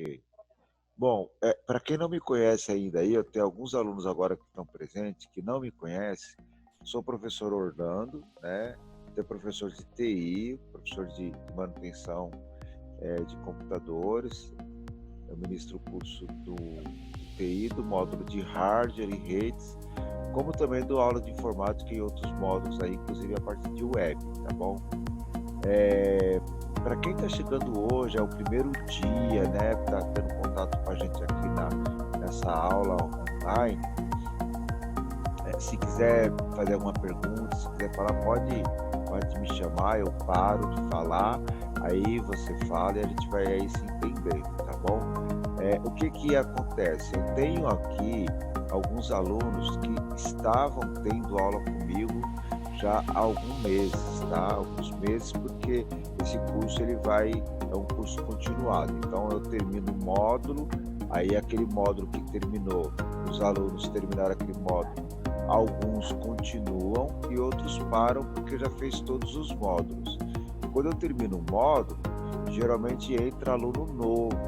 Ok. Bom, para quem não me conhece ainda aí, eu tenho alguns alunos agora que estão presentes que não me conhecem. Sou o professor Orlando, né? Tenho professor de TI, professor de manutenção de computadores. Eu ministro o curso do TI, do módulo de hardware e redes, como também dou aula de informática e outros módulos aí, inclusive a parte de web, tá bom? Para quem está chegando hoje, é o primeiro dia, né, está tendo contato com a gente aqui nessa aula online, se quiser fazer alguma pergunta, se quiser falar, pode me chamar, eu paro de falar, aí você fala e a gente vai aí se entendendo, tá bom? O que que acontece? Eu tenho aqui alguns alunos que estavam tendo aula comigo já há alguns meses, tá? Alguns meses, porque esse curso é um curso continuado. Então eu termino o módulo, aí aquele módulo que terminou, os alunos terminaram aquele módulo, alguns continuam e outros param porque já fez todos os módulos. Quando eu termino um módulo, geralmente entra aluno novo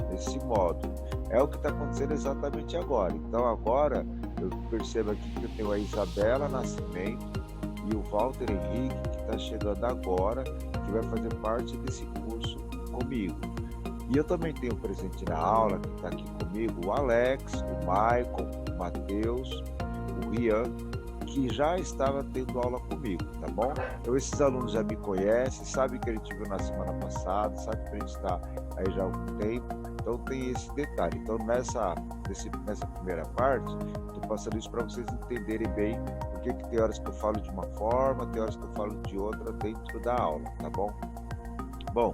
nesse módulo. É o que está acontecendo exatamente agora. Então agora eu percebo aqui que eu tenho a Isabela Nascimento e o Walter Henrique, que está chegando agora, que vai fazer parte desse curso comigo. E eu também tenho presente na aula, que está aqui comigo, o Alex, o Michael, o Matheus, o Rian, que já estava tendo aula comigo, tá bom? Então esses alunos já me conhecem, sabem que a gente viu na semana passada, sabem que a gente está aí já há algum tempo, então tem esse detalhe. Então nessa primeira parte, estou passando isso para vocês entenderem bem, porque que tem horas que eu falo de uma forma, tem horas que eu falo de outra dentro da aula, tá bom? Bom,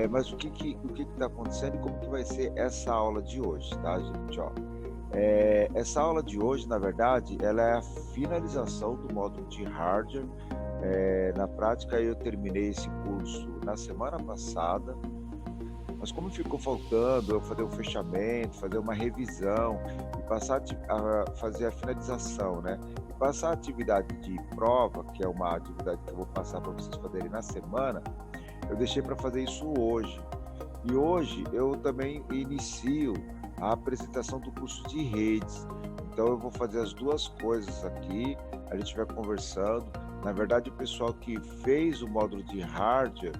mas o que está acontecendo e como que vai ser essa aula de hoje, tá, gente? Ó, essa aula de hoje, na verdade, ela é a finalização do módulo de hardware. Na prática, eu terminei esse curso na semana passada, mas como ficou faltando eu fazer um fechamento, fazer uma revisão e passar a fazer a finalização, né? E passar a atividade de prova, que é uma atividade que eu vou passar para vocês fazerem na semana, eu deixei para fazer isso hoje. E hoje eu também inicio a apresentação do curso de redes. Então eu vou fazer as duas coisas aqui, a gente vai conversando. Na verdade, o pessoal que fez o módulo de hardware,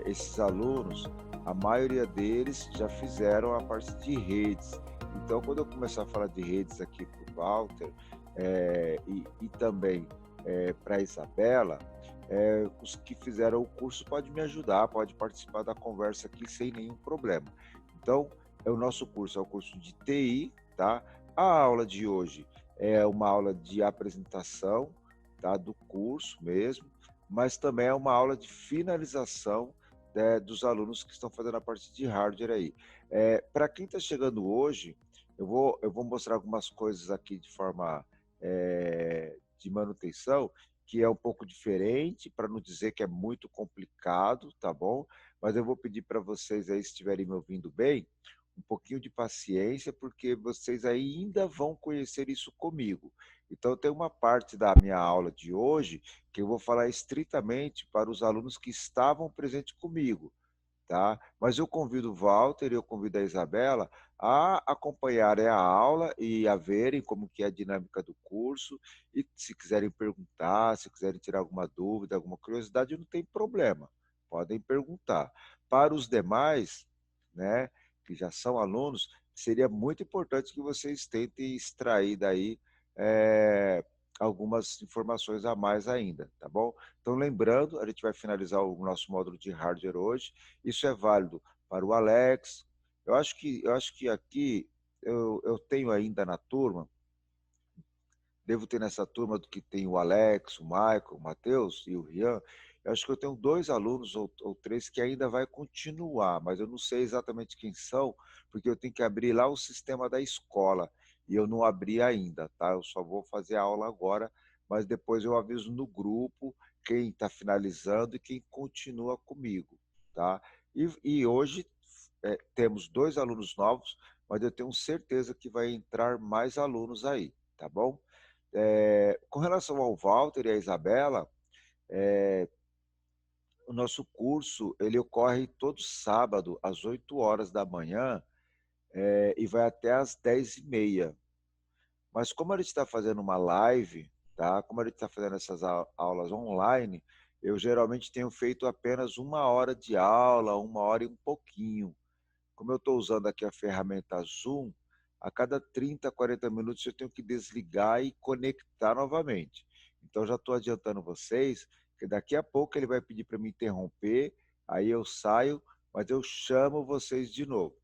esses alunos, a maioria deles já fizeram a parte de redes. Então, quando eu começar a falar de redes aqui para o Walter e também para a Isabela, os que fizeram o curso podem me ajudar, pode participar da conversa aqui sem nenhum problema. Então, o nosso curso é o curso de TI, tá? A aula de hoje é uma aula de apresentação, tá? Do curso mesmo, mas também é uma aula de finalização, né, dos alunos que estão fazendo a parte de hardware aí. Para quem está chegando hoje, eu vou mostrar algumas coisas aqui de forma de manutenção, que é um pouco diferente, para não dizer que é muito complicado, tá bom? Mas eu vou pedir para vocês aí, se estiverem me ouvindo bem, um pouquinho de paciência, porque vocês ainda vão conhecer isso comigo. Então, tem uma parte da minha aula de hoje que eu vou falar estritamente para os alunos que estavam presentes comigo, tá? Mas eu convido o Walter e eu convido a Isabela a acompanharem a aula e a verem como que é a dinâmica do curso e se quiserem perguntar, se quiserem tirar alguma dúvida, alguma curiosidade, não tem problema, podem perguntar. Para os demais, né, que já são alunos, seria muito importante que vocês tentem extrair daí eh, algumas informações a mais ainda, tá bom? Então, lembrando, a gente vai finalizar o nosso módulo de hardware hoje. Isso é válido para o Alex. Eu acho que aqui eu tenho ainda na turma, devo ter nessa turma do que tem o Alex, o Michael, o Matheus e o Rian. Eu acho que eu tenho dois alunos ou três que ainda vai continuar, mas eu não sei exatamente quem são, porque eu tenho que abrir lá o sistema da escola e eu não abri ainda, tá? Eu só vou fazer a aula agora, mas depois eu aviso no grupo quem está finalizando e quem continua comigo, tá? E hoje temos dois alunos novos, mas eu tenho certeza que vai entrar mais alunos aí, tá bom? Com relação ao Walter e à Isabela, O nosso curso, ele ocorre todo sábado, às 8 horas da manhã, e vai até às 10h30. Mas como a gente está fazendo uma live, tá? Como a gente está fazendo essas aulas online, eu geralmente tenho feito apenas 1 hora de aula, 1 hora e um pouquinho. Como eu estou usando aqui a ferramenta Zoom, a cada 30, 40 minutos eu tenho que desligar e conectar novamente. Então já estou adiantando vocês que daqui a pouco ele vai pedir para me interromper, aí eu saio, mas eu chamo vocês de novo.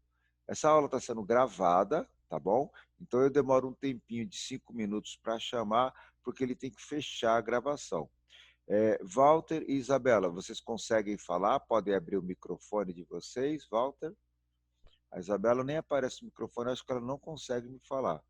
Essa aula está sendo gravada, tá bom? Então eu demoro um tempinho de 5 minutos para chamar, porque ele tem que fechar a gravação. Walter e Isabela, vocês conseguem falar? Podem abrir o microfone de vocês, Walter? A Isabela nem aparece no microfone, acho que ela não consegue me falar.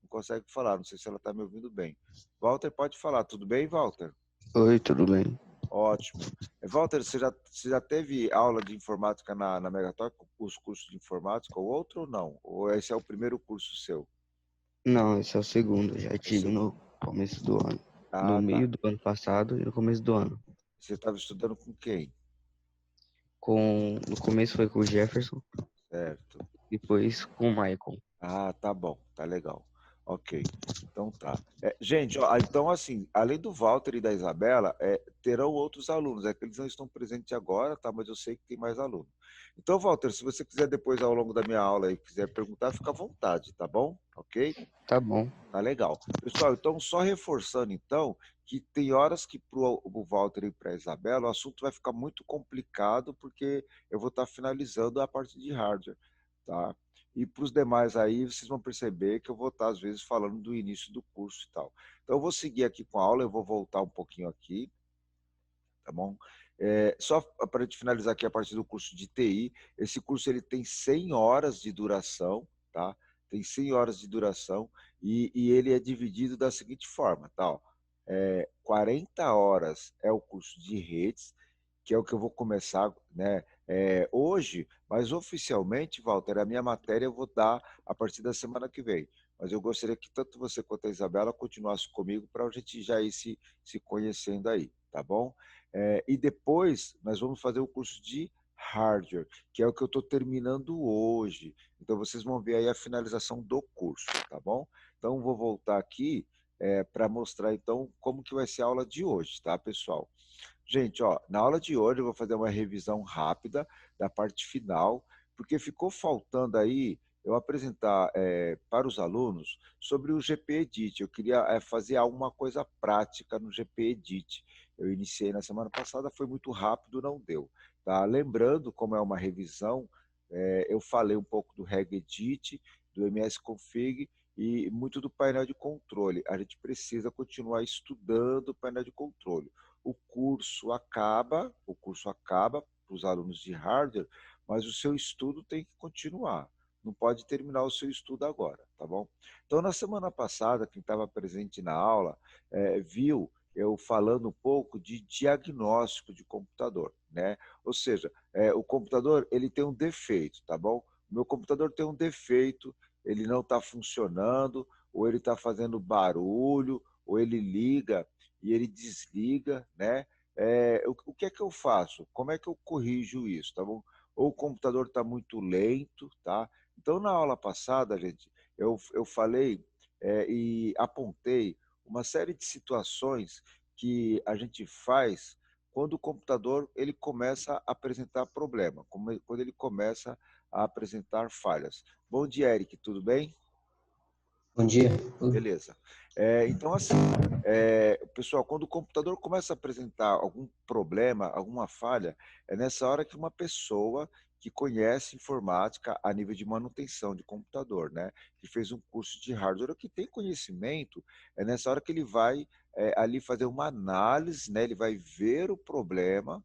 Não consegue falar, não sei se ela está me ouvindo bem. Walter, pode falar, tudo bem, Walter? Oi, tudo bem? Ótimo. Walter, você já teve aula de informática na Megatalk, os cursos de informática, ou outro ou não? Ou esse é o primeiro curso seu? Não, esse é o segundo. Já É o tive no segundo. começo do ano. No Ah, tá. meio do ano passado e no começo do ano. Você estava estudando com quem? No começo foi com o Jefferson, Certo. depois com o Michael. Ah, tá bom, tá legal. Ok, então tá. Gente, ó, então assim, além do Walter e da Isabela, terão outros alunos. É que eles não estão presentes agora, tá? Mas eu sei que tem mais aluno. Então, Walter, se você quiser depois, ao longo da minha aula, aí, quiser perguntar, fica à vontade, tá bom? Ok? Tá bom. Tá legal. Pessoal, então, só reforçando, então, que tem horas que para o Walter e para a Isabela, o assunto vai ficar muito complicado, porque eu vou estar finalizando a parte de hardware, tá? E para os demais aí, vocês vão perceber que eu vou estar, às vezes, falando do início do curso e tal. Então, eu vou seguir aqui com a aula, eu vou voltar um pouquinho aqui, tá bom? Só para a gente finalizar aqui a partir do curso de TI, esse curso ele tem 100 horas de duração, tá? Tem 100 horas de duração e ele é dividido da seguinte forma, tá? Ó, 40 horas é o curso de redes, que é o que eu vou começar, né, hoje, mas oficialmente, Walter, a minha matéria eu vou dar a partir da semana que vem. Mas eu gostaria que tanto você quanto a Isabela continuassem comigo para a gente já ir se conhecendo aí, tá bom? E depois nós vamos fazer o curso de hardware, que é o que eu estou terminando hoje. Então vocês vão ver aí a finalização do curso, tá bom? Então vou voltar aqui para mostrar então como que vai ser a aula de hoje, tá, pessoal? Gente, ó, na aula de hoje eu vou fazer uma revisão rápida da parte final, porque ficou faltando aí eu apresentar para os alunos sobre o GP Edit. Eu queria fazer alguma coisa prática no GP Edit. Eu iniciei na semana passada, foi muito rápido, não deu. Tá? Lembrando, como é uma revisão, eu falei um pouco do Regedit, do MS Config e muito do painel de controle. A gente precisa continuar estudando o painel de controle. O curso acaba para os alunos de hardware, mas o seu estudo tem que continuar. Não pode terminar o seu estudo agora, tá bom? Então, na semana passada, quem estava presente na aula viu eu falando um pouco de diagnóstico de computador, né? Ou seja, o computador ele tem um defeito, tá bom? O meu computador tem um defeito, ele não está funcionando, ou ele está fazendo barulho, ou ele liga e ele desliga, né? O que é que eu faço? Como é que eu corrijo isso, tá bom? Ou o computador está muito lento, tá? Então, na aula passada, gente, eu falei e apontei uma série de situações que a gente faz quando o computador ele começa a apresentar problema, quando ele começa a apresentar falhas. Bom dia, Eric, tudo bem? Bom dia. Beleza. Então, assim, pessoal, quando o computador começa a apresentar algum problema, alguma falha, é nessa hora que uma pessoa que conhece informática a nível de manutenção de computador, né, que fez um curso de hardware, ou que tem conhecimento, é nessa hora que ele vai ali fazer uma análise, né, ele vai ver o problema,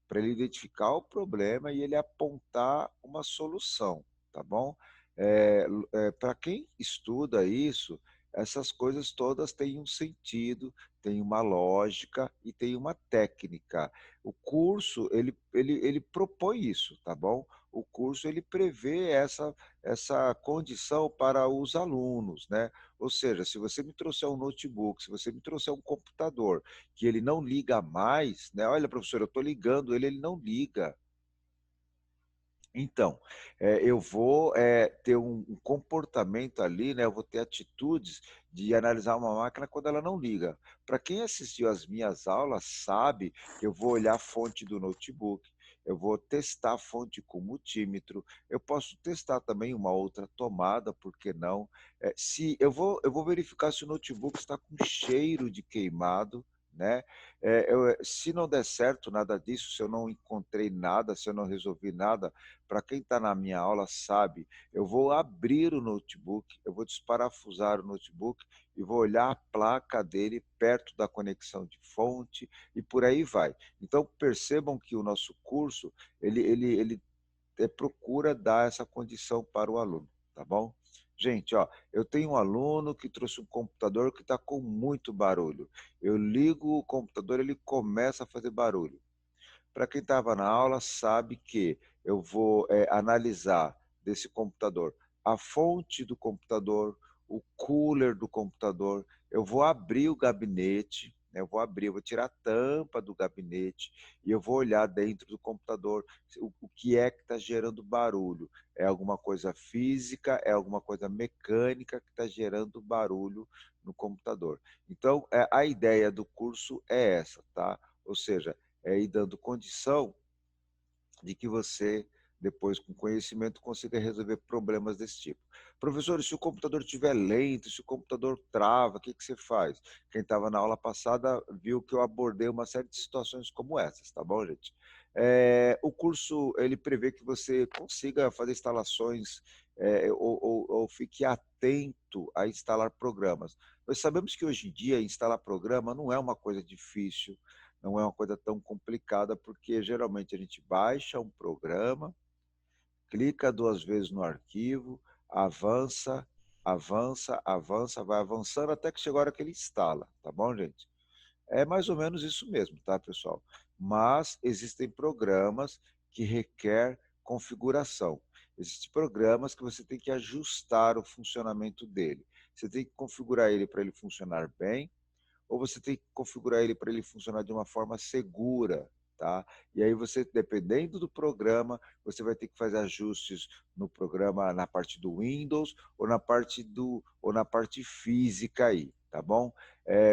para ele identificar o problema e ele apontar uma solução, tá bom? Para quem estuda isso, essas coisas todas têm um sentido, têm uma lógica e tem uma técnica. O curso, ele propõe isso, tá bom? o curso ele prevê essa condição para os alunos, né? Ou seja, se você me trouxer um notebook, se você me trouxer um computador que ele não liga mais, né? Olha, professor, eu estou ligando ele, ele não liga. Então, eu vou ter um comportamento ali, né? Eu vou ter atitudes de analisar uma máquina quando ela não liga. Para quem assistiu às minhas aulas sabe que eu vou olhar a fonte do notebook, eu vou testar a fonte com multímetro, eu posso testar também uma outra tomada, por que não? Se eu vou verificar se o notebook está com cheiro de queimado, né? Se não der certo nada disso, se eu não encontrei nada, se eu não resolvi nada, para quem está na minha aula sabe, eu vou abrir o notebook, eu vou desparafusar o notebook e vou olhar a placa dele perto da conexão de fonte e por aí vai. Então percebam que o nosso curso, ele procura dar essa condição para o aluno, tá bom? Gente, ó, eu tenho um aluno que trouxe um computador que está com muito barulho. Eu ligo o computador, ele começa a fazer barulho. Para quem estava na aula, sabe que eu vou analisar desse computador a fonte do computador, o cooler do computador, eu vou abrir o gabinete, né, eu vou tirar a tampa do gabinete e eu vou olhar dentro do computador o que é que está gerando barulho. É alguma coisa física, é alguma coisa mecânica que está gerando barulho no computador. Então, a ideia do curso é essa, tá? Ou seja, ir dando condição de que você, depois com conhecimento, consiga resolver problemas desse tipo. Professor, se o computador estiver lento, se o computador trava, o que você faz? Quem estava na aula passada viu que eu abordei uma série de situações como essas, tá bom, gente? O curso, ele prevê que você consiga fazer instalações ou fique atento a instalar programas. Nós sabemos que hoje em dia instalar programa não é uma coisa difícil, não é uma coisa tão complicada, porque geralmente a gente baixa um programa, clica 2 vezes no arquivo, avança, avança, avança, vai avançando até que chega a hora que ele instala, tá bom, gente? É mais ou menos isso mesmo, tá, pessoal? Mas existem programas que requer configuração. Existem programas que você tem que ajustar o funcionamento dele. Você tem que configurar ele para ele funcionar bem, ou você tem que configurar ele para ele funcionar de uma forma segura, tá? E aí você, dependendo do programa, você vai ter que fazer ajustes no programa, na parte do Windows ou na parte física aí, tá bom?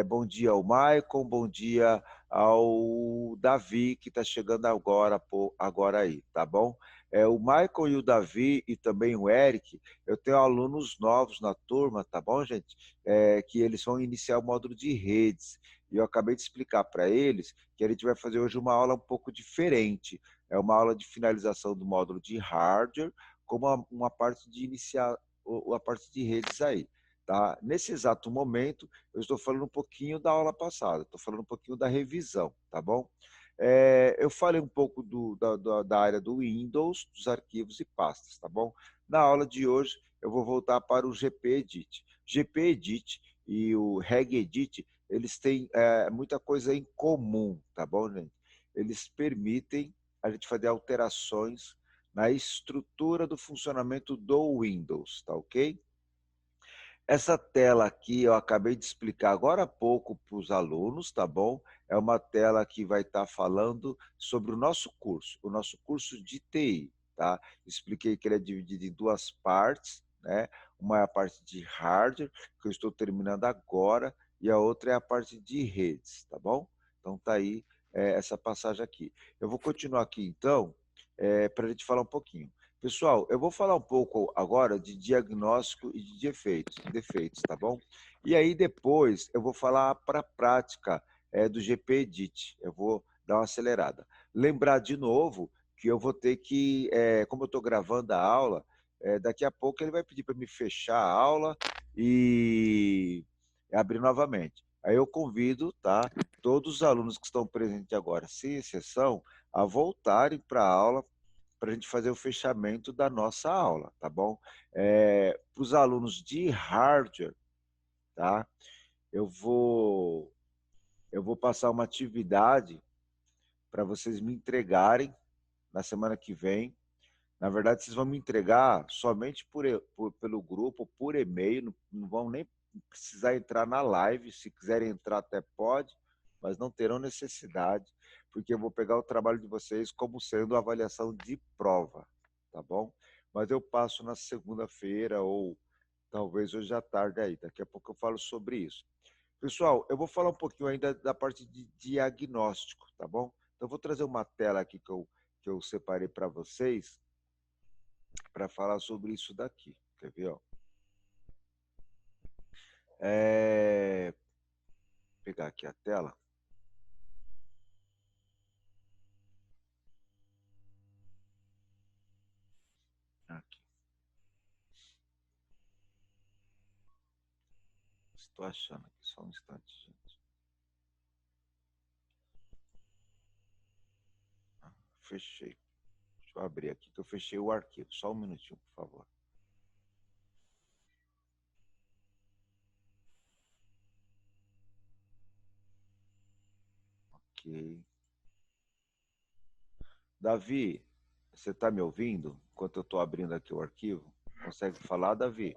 Bom dia ao Maicon, bom dia ao Davi, que está chegando agora aí, tá bom? O Maicon e o Davi e também o Eric, eu tenho alunos novos na turma, tá bom, gente? Que eles vão iniciar o módulo de redes. E eu acabei de explicar para eles que a gente vai fazer hoje uma aula um pouco diferente. É uma aula de finalização do módulo de hardware, como uma parte de iniciar a parte de redes aí. Tá? Nesse exato momento, eu estou falando um pouquinho da aula passada, estou falando um pouquinho da revisão, tá bom? Eu falei um pouco da área do Windows, dos arquivos e pastas, tá bom? Na aula de hoje, eu vou voltar para o GPEdit. GPEdit e o regedit, eles têm muita coisa em comum, tá bom, gente? Eles permitem a gente fazer alterações na estrutura do funcionamento do Windows, tá ok? Essa tela aqui eu acabei de explicar agora há pouco para os alunos, tá bom? É uma tela que vai estar falando sobre o nosso curso de TI, tá? Expliquei que ele é dividido em 2 partes, né? Uma é a parte de hardware, que eu estou terminando agora, e a outra é a parte de redes, tá bom? Então tá aí essa passagem aqui. Eu vou continuar aqui então, para a gente falar um pouquinho. Pessoal, eu vou falar um pouco agora de diagnóstico e de defeitos, tá bom? E aí depois eu vou falar para a prática do GPEdit, eu vou dar uma acelerada. Lembrar de novo que eu vou ter que, como eu estou gravando a aula, daqui a pouco ele vai pedir para me fechar a aula e abrir novamente. Aí eu convido, tá, todos os alunos que estão presentes agora, sem exceção, a voltarem para a aula para a gente fazer o fechamento da nossa aula, tá bom? Para os alunos de hardware, tá? Eu vou, eu vou passar uma atividade para vocês me entregarem na semana que vem, Na verdade, vocês vão me entregar somente pelo grupo, por e-mail, não vão nem precisar entrar na live. Se quiserem entrar, até pode, mas não terão necessidade, porque eu vou pegar o trabalho de vocês como sendo avaliação de prova, tá bom? Mas eu passo na segunda-feira ou talvez hoje à tarde aí. Daqui a pouco eu falo sobre isso. Pessoal, eu vou falar um pouquinho ainda da parte de diagnóstico, tá bom? Então, eu vou trazer uma tela aqui que eu separei para vocês para falar sobre isso daqui. Quer ver? Ó? Vou pegar aqui a tela. Aqui. Estou achando aqui, só um instante, gente. Fechei. Deixa eu abrir aqui que eu fechei o arquivo. Só um minutinho, por favor. Ok. Davi, você está me ouvindo enquanto eu estou abrindo aqui o arquivo? Consegue falar, Davi?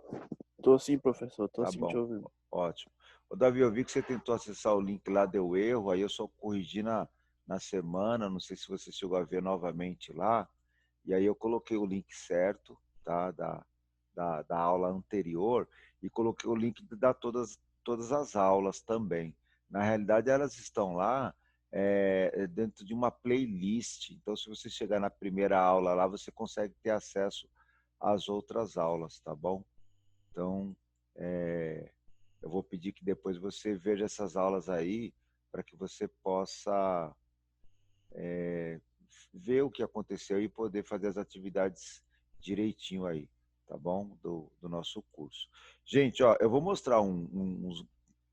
Tô sim, professor, tô Tá sim te bom, ouvindo. ótimo. Ô, Davi, eu vi que você tentou acessar o link lá, deu erro, aí eu só corrigi na semana, não sei se você chegou a ver novamente lá, e aí eu coloquei o link certo, tá, da aula anterior, e coloquei o link da todas as aulas também. Na realidade, elas estão lá dentro de uma playlist, então se você chegar na primeira aula lá, você consegue ter acesso às outras aulas, tá bom? Então, eu vou pedir que depois você veja essas aulas aí, para que você possa ver o que aconteceu e poder fazer as atividades direitinho aí, tá bom? Do nosso curso. Gente, ó, eu vou mostrar uns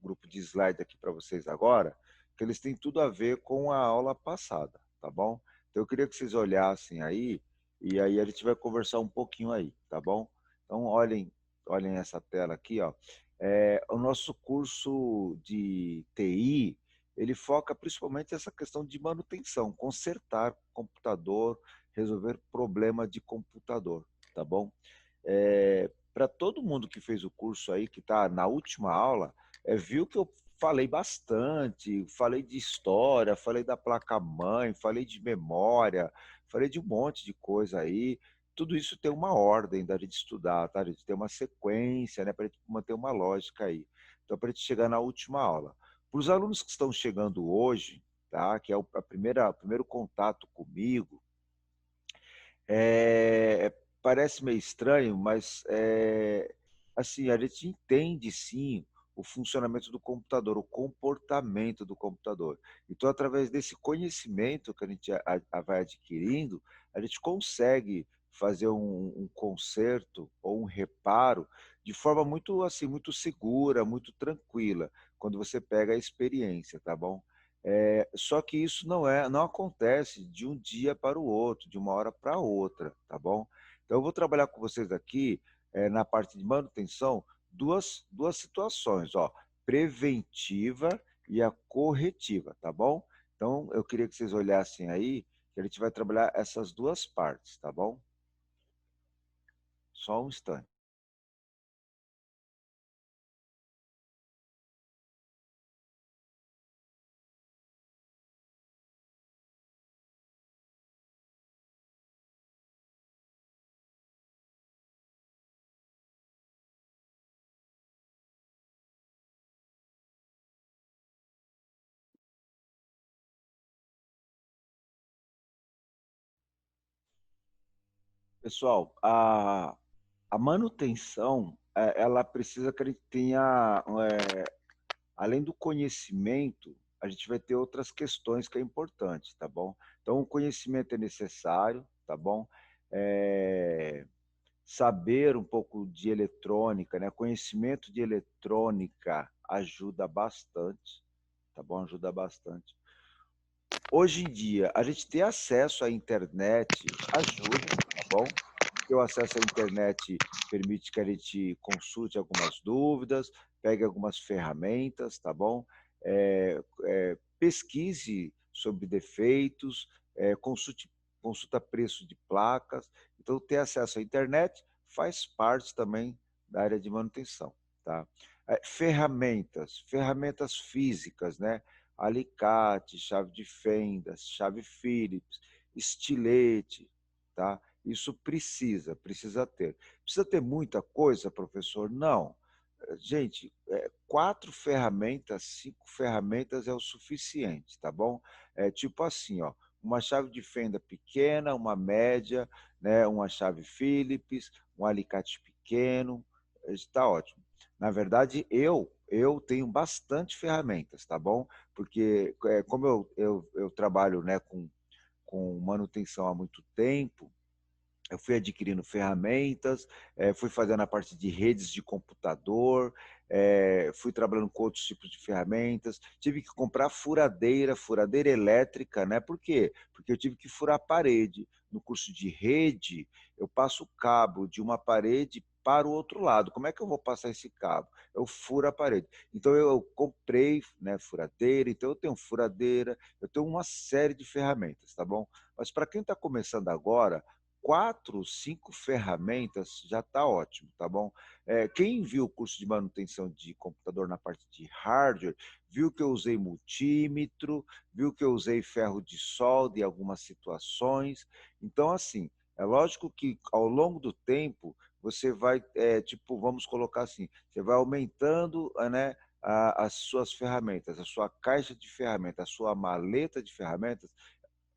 grupo de slide aqui para vocês agora, que eles têm tudo a ver com a aula passada, tá bom? Então eu queria que vocês olhassem aí, e aí a gente vai conversar um pouquinho aí, tá bom? Então olhem essa tela aqui, ó. O nosso curso de TI, ele foca principalmente essa questão de manutenção, consertar computador, resolver problema de computador, tá bom? Para todo mundo que fez o curso aí, que está na última aula, viu que eu falei bastante, falei de história, falei da placa-mãe, falei de memória, falei de um monte de coisa aí. Tudo isso tem uma ordem da gente estudar, tá? A gente tem uma sequência, né? Para a gente manter uma lógica aí. Então, para a gente chegar na última aula. Para os alunos que estão chegando hoje, tá? Que é o primeiro contato comigo, parece meio estranho, mas assim, a gente entende sim o funcionamento do computador, o comportamento do computador. Então, através desse conhecimento que a gente vai adquirindo, a gente consegue fazer um conserto ou um reparo de forma muito assim, muito segura, muito tranquila, quando você pega a experiência, tá bom? Só que isso não acontece de um dia para o outro, de uma hora para outra, tá bom? Então eu vou trabalhar com vocês aqui na parte de manutenção duas situações, ó, preventiva e a corretiva, tá bom? Então eu queria que vocês olhassem aí, que a gente vai trabalhar essas duas partes, tá bom? Só um instante. Pessoal, a manutenção, ela precisa que a gente tenha além do conhecimento, a gente vai ter outras questões que é importante, tá bom? Então, o conhecimento é necessário, tá bom? Saber um pouco de eletrônica, né? Conhecimento de eletrônica ajuda bastante, tá bom? Ajuda bastante. Hoje em dia, a gente ter acesso à internet ajuda, tá bom? Porque o acesso à internet permite que a gente consulte algumas dúvidas, pegue algumas ferramentas, tá bom? Pesquise sobre defeitos, consulta preço de placas. Então, ter acesso à internet faz parte também da área de manutenção, tá? Ferramentas físicas, né? Alicate, chave de fendas, chave Phillips, estilete, tá? Isso precisa ter. Precisa ter muita coisa, professor? Não. Gente, 4 ferramentas, 5 ferramentas é o suficiente, tá bom? É tipo assim, ó, uma chave de fenda pequena, uma média, né, uma chave Phillips, um alicate pequeno, está ótimo. Na verdade, eu tenho bastante ferramentas, tá bom? Porque como eu trabalho, né, com manutenção há muito tempo, eu fui adquirindo ferramentas, fui fazendo a parte de redes de computador, fui trabalhando com outros tipos de ferramentas, tive que comprar furadeira elétrica, né? Por quê? Porque eu tive que furar a parede. No curso de rede, eu passo o cabo de uma parede para o outro lado. Como é que eu vou passar esse cabo? Eu furo a parede. Então eu comprei, né, furadeira, então eu tenho furadeira, eu tenho uma série de ferramentas, tá bom? Mas para quem está começando agora, 4, 5 ferramentas já está ótimo, tá bom? Quem viu o curso de manutenção de computador na parte de hardware, viu que eu usei multímetro, viu que eu usei ferro de solda em algumas situações. Então, assim, é lógico que ao longo do tempo você vai, tipo, vamos colocar assim, você vai aumentando, né, as suas ferramentas, a sua caixa de ferramentas, a sua maleta de ferramentas,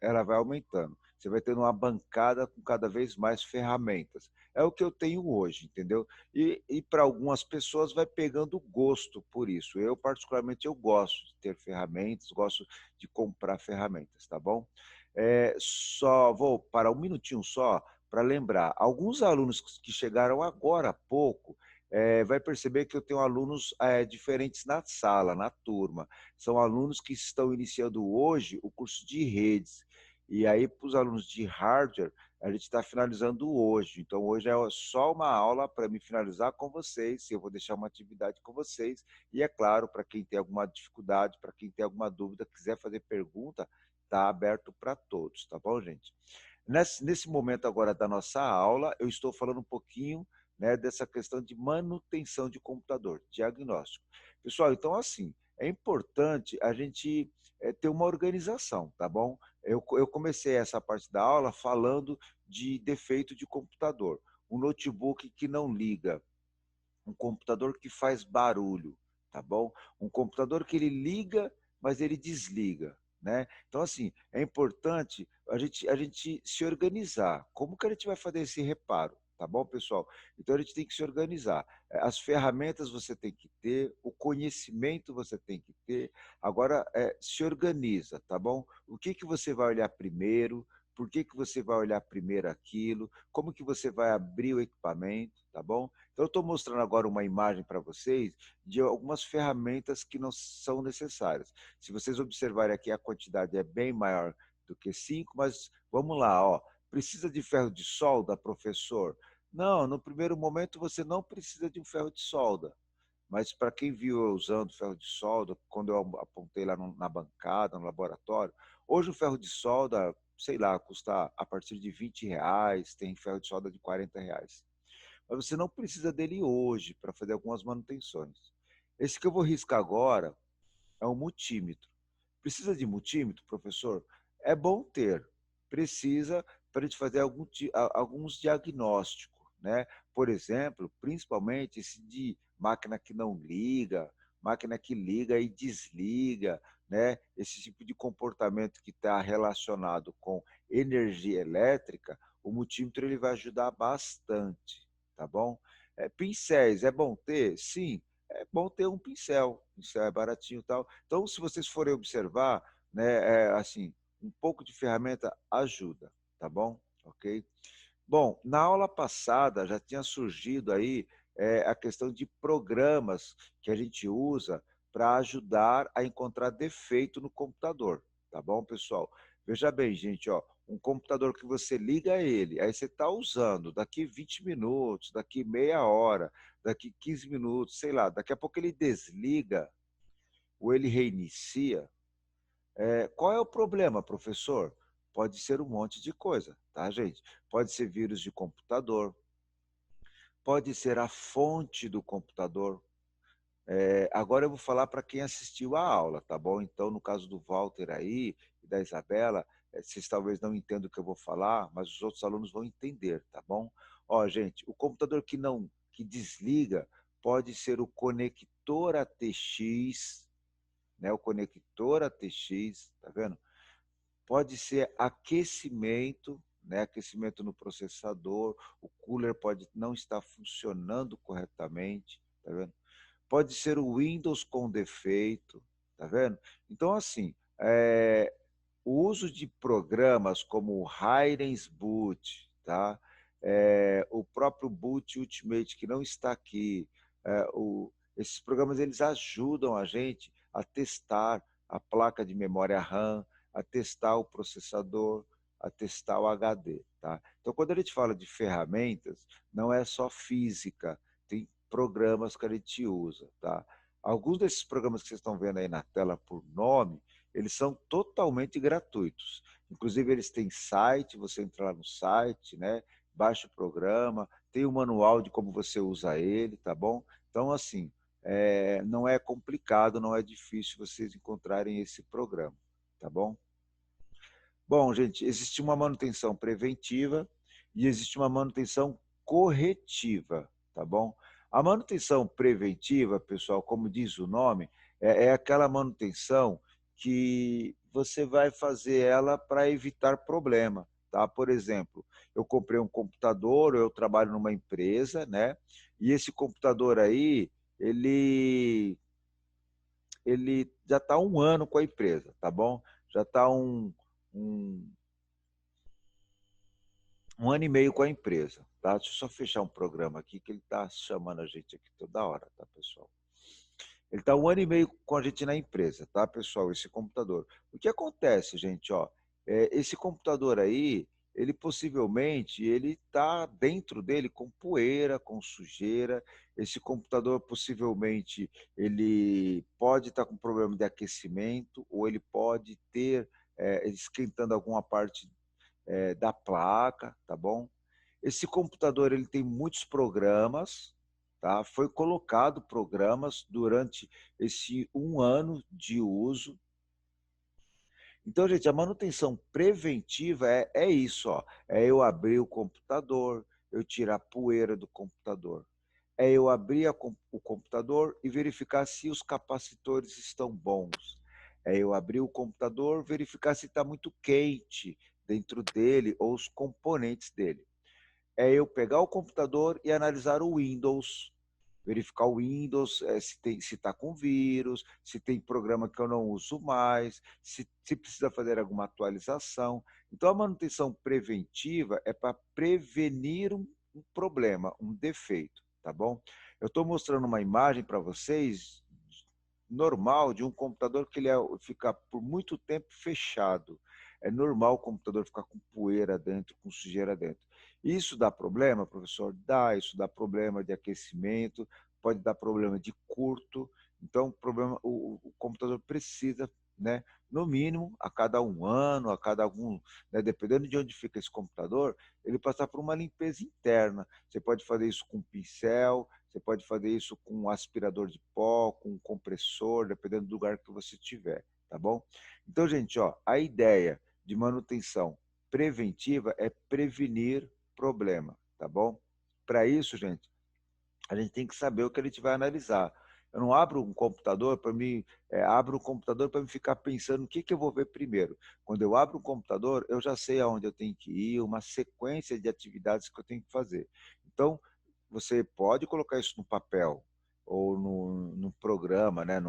ela vai aumentando. Você vai tendo uma bancada com cada vez mais ferramentas. É o que eu tenho hoje, entendeu? E para algumas pessoas vai pegando gosto por isso. Eu, particularmente, eu gosto de ter ferramentas, gosto de comprar ferramentas, tá bom? Só vou parar um minutinho só para lembrar. Alguns alunos que chegaram agora há pouco, vai perceber que eu tenho alunos diferentes na sala, na turma. São alunos que estão iniciando hoje o curso de redes. E aí, para os alunos de hardware, a gente está finalizando hoje. Então, hoje é só uma aula para me finalizar com vocês. Eu vou deixar uma atividade com vocês. E, é claro, para quem tem alguma dificuldade, para quem tem alguma dúvida, quiser fazer pergunta, está aberto para todos, tá bom, gente? Nesse momento agora da nossa aula, eu estou falando um pouquinho, né, dessa questão de manutenção de computador, diagnóstico. Pessoal, então, assim, é importante a gente ter uma organização, tá bom? Eu comecei essa parte da aula falando de defeito de computador. Um notebook que não liga, um computador que faz barulho, tá bom? Um computador que ele liga, mas ele desliga, né? Então, assim, é importante a gente se organizar. Como que a gente vai fazer esse reparo? Tá bom, pessoal? Então a gente tem que se organizar. As ferramentas você tem que ter, o conhecimento você tem que ter. Agora, se organiza, tá bom? O que que você vai olhar primeiro? Por que que você vai olhar primeiro aquilo? Como que você vai abrir o equipamento, tá bom? Então, eu estou mostrando agora uma imagem para vocês de algumas ferramentas que não são necessárias. Se vocês observarem aqui, a quantidade é bem maior do que 5, mas vamos lá, ó. Precisa de ferro de solda, professor? Não, no primeiro momento você não precisa de um ferro de solda. Mas para quem viu eu usando ferro de solda, quando eu apontei lá na bancada, no laboratório, hoje o ferro de solda, sei lá, custa a partir de R$ 20, tem ferro de solda de R$ 40. Mas você não precisa dele hoje para fazer algumas manutenções. Esse que eu vou riscar agora é um multímetro. Precisa de multímetro, professor? É bom ter. Precisa para a gente fazer alguns diagnósticos, né? Por exemplo, principalmente esse de máquina que não liga, máquina que liga e desliga, né? Esse tipo de comportamento que está relacionado com energia elétrica, o multímetro ele vai ajudar bastante, tá bom? Pincéis, é bom ter? Sim, é bom ter um pincel. Pincel é baratinho e tal. Então, se vocês forem observar, né, assim, um pouco de ferramenta ajuda, tá bom? Ok? Bom, na aula passada já tinha surgido aí a questão de programas que a gente usa para ajudar a encontrar defeito no computador, tá bom, pessoal? Veja bem, gente, ó, um computador que você liga ele, aí você está usando, daqui 20 minutos, daqui meia hora, daqui 15 minutos, sei lá, daqui a pouco ele desliga ou ele reinicia. Qual é o problema, professor? Pode ser um monte de coisa, tá, gente? Pode ser vírus de computador, pode ser a fonte do computador. Agora eu vou falar para quem assistiu a aula, tá bom? Então, no caso do Walter aí e da Isabela, vocês talvez não entendam o que eu vou falar, mas os outros alunos vão entender, tá bom? Ó, gente, o computador que desliga pode ser o conector ATX, né? O conector ATX, tá vendo? Pode ser aquecimento, né? Aquecimento no processador, o cooler pode não estar funcionando corretamente, tá vendo? Pode ser o Windows com defeito, tá vendo? Então, assim, o uso de programas como o Hirens Boot, tá? O próprio Boot Ultimate, que não está aqui, esses programas eles ajudam a gente a testar a placa de memória RAM, a testar o processador, a testar o HD, tá? Então, quando a gente fala de ferramentas, não é só física, tem programas que a gente usa, tá? Alguns desses programas que vocês estão vendo aí na tela por nome, eles são totalmente gratuitos. Inclusive, eles têm site, você entra lá no site, né? Baixa o programa, tem o manual de como você usa ele, tá bom? Então, assim, não é complicado, não é difícil vocês encontrarem esse programa, tá bom? Bom, gente, existe uma manutenção preventiva e existe uma manutenção corretiva, tá bom? A manutenção preventiva, pessoal, como diz o nome, é aquela manutenção que você vai fazer ela para evitar problema, tá? Por exemplo, eu comprei um computador, eu trabalho numa empresa, né? E esse computador aí, ele já está 1 ano com a empresa, tá bom? Já está um, 1 ano e meio com a empresa, tá? Deixa eu só fechar um programa aqui que ele está chamando a gente aqui toda hora, tá, pessoal? Ele está 1 ano e meio com a gente na empresa, tá, pessoal? Esse computador. O que acontece, gente, ó? Esse computador aí, ele possivelmente, ele está dentro dele com poeira, com sujeira. Esse computador possivelmente, ele pode estar com problema de aquecimento ou ele pode ter esquentando alguma parte da placa, tá bom? Esse computador ele tem muitos programas, tá? Foi colocado programas durante esse 1 ano de uso. Então, gente, a manutenção preventiva é isso, ó. É eu abrir o computador, eu tirar a poeira do computador. É eu abrir o computador e verificar se os capacitores estão bons. É eu abrir o computador, verificar se está muito quente dentro dele ou os componentes dele. É eu pegar o computador e analisar o Windows, verificar o Windows, se está com vírus, se tem programa que eu não uso mais, se precisa fazer alguma atualização. Então, a manutenção preventiva é para prevenir um problema, um defeito, tá bom? Eu estou mostrando uma imagem para vocês normal de um computador que ele fica por muito tempo fechado. É normal o computador ficar com poeira dentro, com sujeira dentro. Isso dá problema, professor? Dá, isso dá problema de aquecimento, pode dar problema de curto. Então, o computador precisa, né, no mínimo, a cada 1 ano, a cada algum, né, dependendo de onde fica esse computador, ele passar por uma limpeza interna. Você pode fazer isso com pincel, você pode fazer isso com um aspirador de pó, com um compressor, dependendo do lugar que você tiver, tá bom? Então, gente, ó, a ideia de manutenção preventiva é prevenir problema, tá bom? Para isso, gente, a gente tem que saber o que a gente vai analisar. Eu não abro um computador para mim, abro um computador para me ficar pensando o que eu vou ver primeiro. Quando eu abro um computador, eu já sei aonde eu tenho que ir, uma sequência de atividades que eu tenho que fazer. Então, você pode colocar isso no papel ou no programa, né,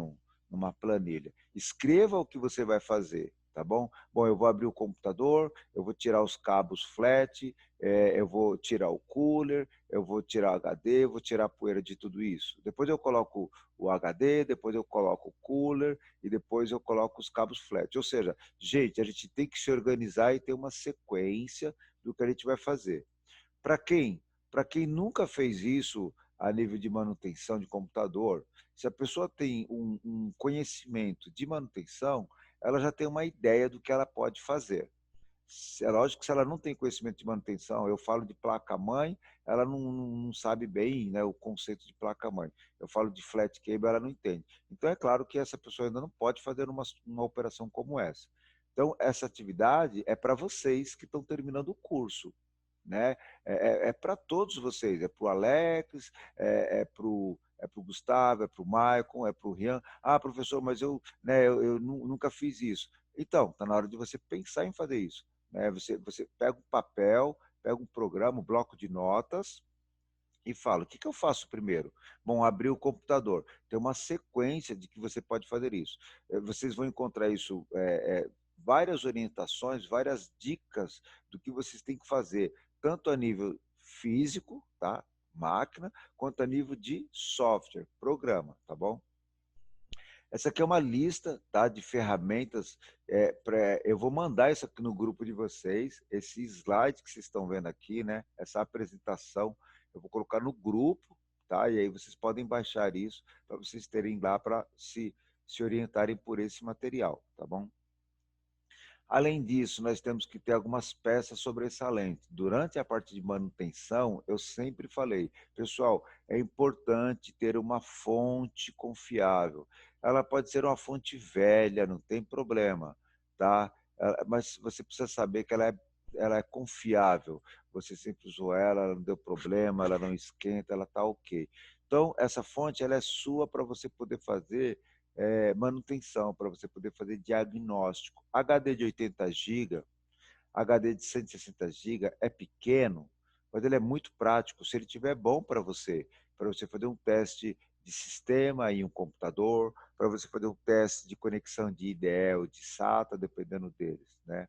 numa planilha. Escreva o que você vai fazer, tá bom? Bom, eu vou abrir o computador, eu vou tirar os cabos flat, eu vou tirar o cooler, eu vou tirar o HD, eu vou tirar a poeira de tudo isso. Depois eu coloco o HD, depois eu coloco o cooler e depois eu coloco os cabos flat. Ou seja, gente, a gente tem que se organizar e ter uma sequência do que a gente vai fazer. Para quem? Para quem nunca fez isso a nível de manutenção de computador, se a pessoa tem um conhecimento de manutenção, ela já tem uma ideia do que ela pode fazer. É lógico que se ela não tem conhecimento de manutenção, eu falo de placa-mãe, ela não sabe bem, né, o conceito de placa-mãe. Eu falo de flat cable, ela não entende. Então, é claro que essa pessoa ainda não pode fazer uma operação como essa. Então, essa atividade é para vocês que estão terminando o curso, né? É para todos vocês, é para o Alex, é para o Gustavo, é para o Maicon, é para o Rian. Ah, professor, mas eu nunca fiz isso. Então, está na hora de você pensar em fazer isso, né? Você pega um papel, pega um programa, um bloco de notas e fala, o que eu faço primeiro? Bom, abrir o computador. Tem uma sequência de que você pode fazer isso. Vocês vão encontrar isso, várias orientações, várias dicas do que vocês têm que fazer, tanto a nível físico, tá? Máquina, quanto a nível de software, programa, tá bom? Essa aqui é uma lista, tá, de ferramentas. Eu vou mandar isso aqui no grupo de vocês, esse slide que vocês estão vendo aqui, né? Essa apresentação, eu vou colocar no grupo, tá? E aí vocês podem baixar isso para vocês terem lá para se orientarem por esse material, tá bom? Além disso, nós temos que ter algumas peças sobressalentes. Durante a parte de manutenção, eu sempre falei, pessoal, é importante ter uma fonte confiável. Ela pode ser uma fonte velha, não tem problema, tá? Mas você precisa saber que ela é confiável. Você sempre usou ela não deu problema, ela não esquenta, ela está ok. Então, essa fonte ela é sua para você poder fazer manutenção, para você poder fazer diagnóstico. HD de 80 GB, HD de 160 GB é pequeno, mas ele é muito prático, se ele tiver bom para você fazer um teste de sistema em um computador, para você fazer um teste de conexão de IDE ou de SATA, dependendo deles, né?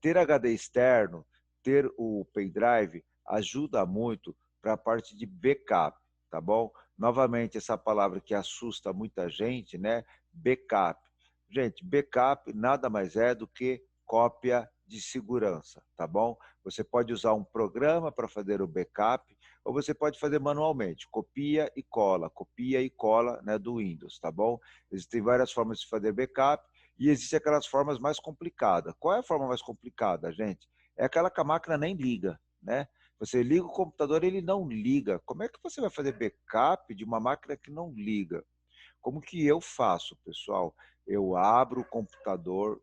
Ter HD externo, ter o pendrive, ajuda muito para a parte de backup, tá bom? Novamente, essa palavra que assusta muita gente, né? Backup. Gente, backup nada mais é do que cópia de segurança, tá bom? Você pode usar um programa para fazer o backup, ou você pode fazer manualmente, copia e cola, né, do Windows, tá bom? Existem várias formas de fazer backup, e existem aquelas formas mais complicadas. Qual é a forma mais complicada, gente? É aquela que a máquina nem liga, né? Você liga o computador e ele não liga. Como é que você vai fazer backup de uma máquina que não liga? Como que eu faço, pessoal? Eu abro o computador,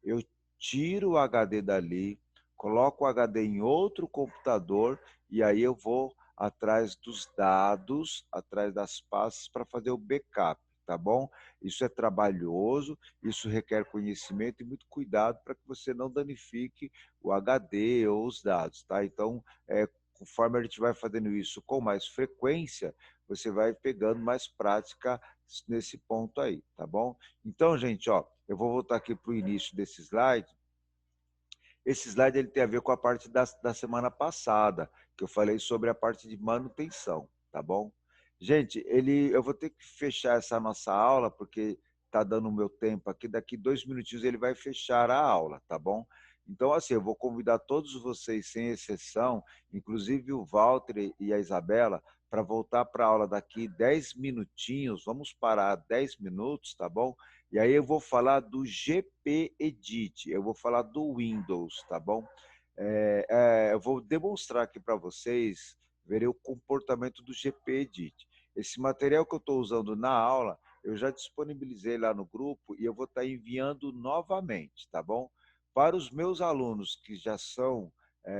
eu tiro o HD dali, coloco o HD em outro computador e aí eu vou atrás dos dados, atrás das pastas para fazer o backup, tá bom? Isso é trabalhoso, isso requer conhecimento e muito cuidado para que você não danifique o HD ou os dados, tá? Então, conforme a gente vai fazendo isso com mais frequência, você vai pegando mais prática nesse ponto aí, tá bom? Então, gente, ó, eu vou voltar aqui para o início desse slide. Esse slide ele tem a ver com a parte da semana passada, que eu falei sobre a parte de manutenção, tá bom? Gente, eu vou ter que fechar essa nossa aula, porque está dando o meu tempo aqui, daqui 2 minutinhos ele vai fechar a aula, tá bom? Então, assim, eu vou convidar todos vocês, sem exceção, inclusive o Walter e a Isabela, para voltar para a aula daqui 10 minutinhos, vamos parar 10 minutos, tá bom? E aí eu vou falar do GP Edit, eu vou falar do Windows, tá bom? Eu vou demonstrar aqui para vocês, verem o comportamento do GP Edit. Esse material que eu estou usando na aula, eu já disponibilizei lá no grupo e eu vou estar enviando novamente, tá bom? Para os meus alunos que já são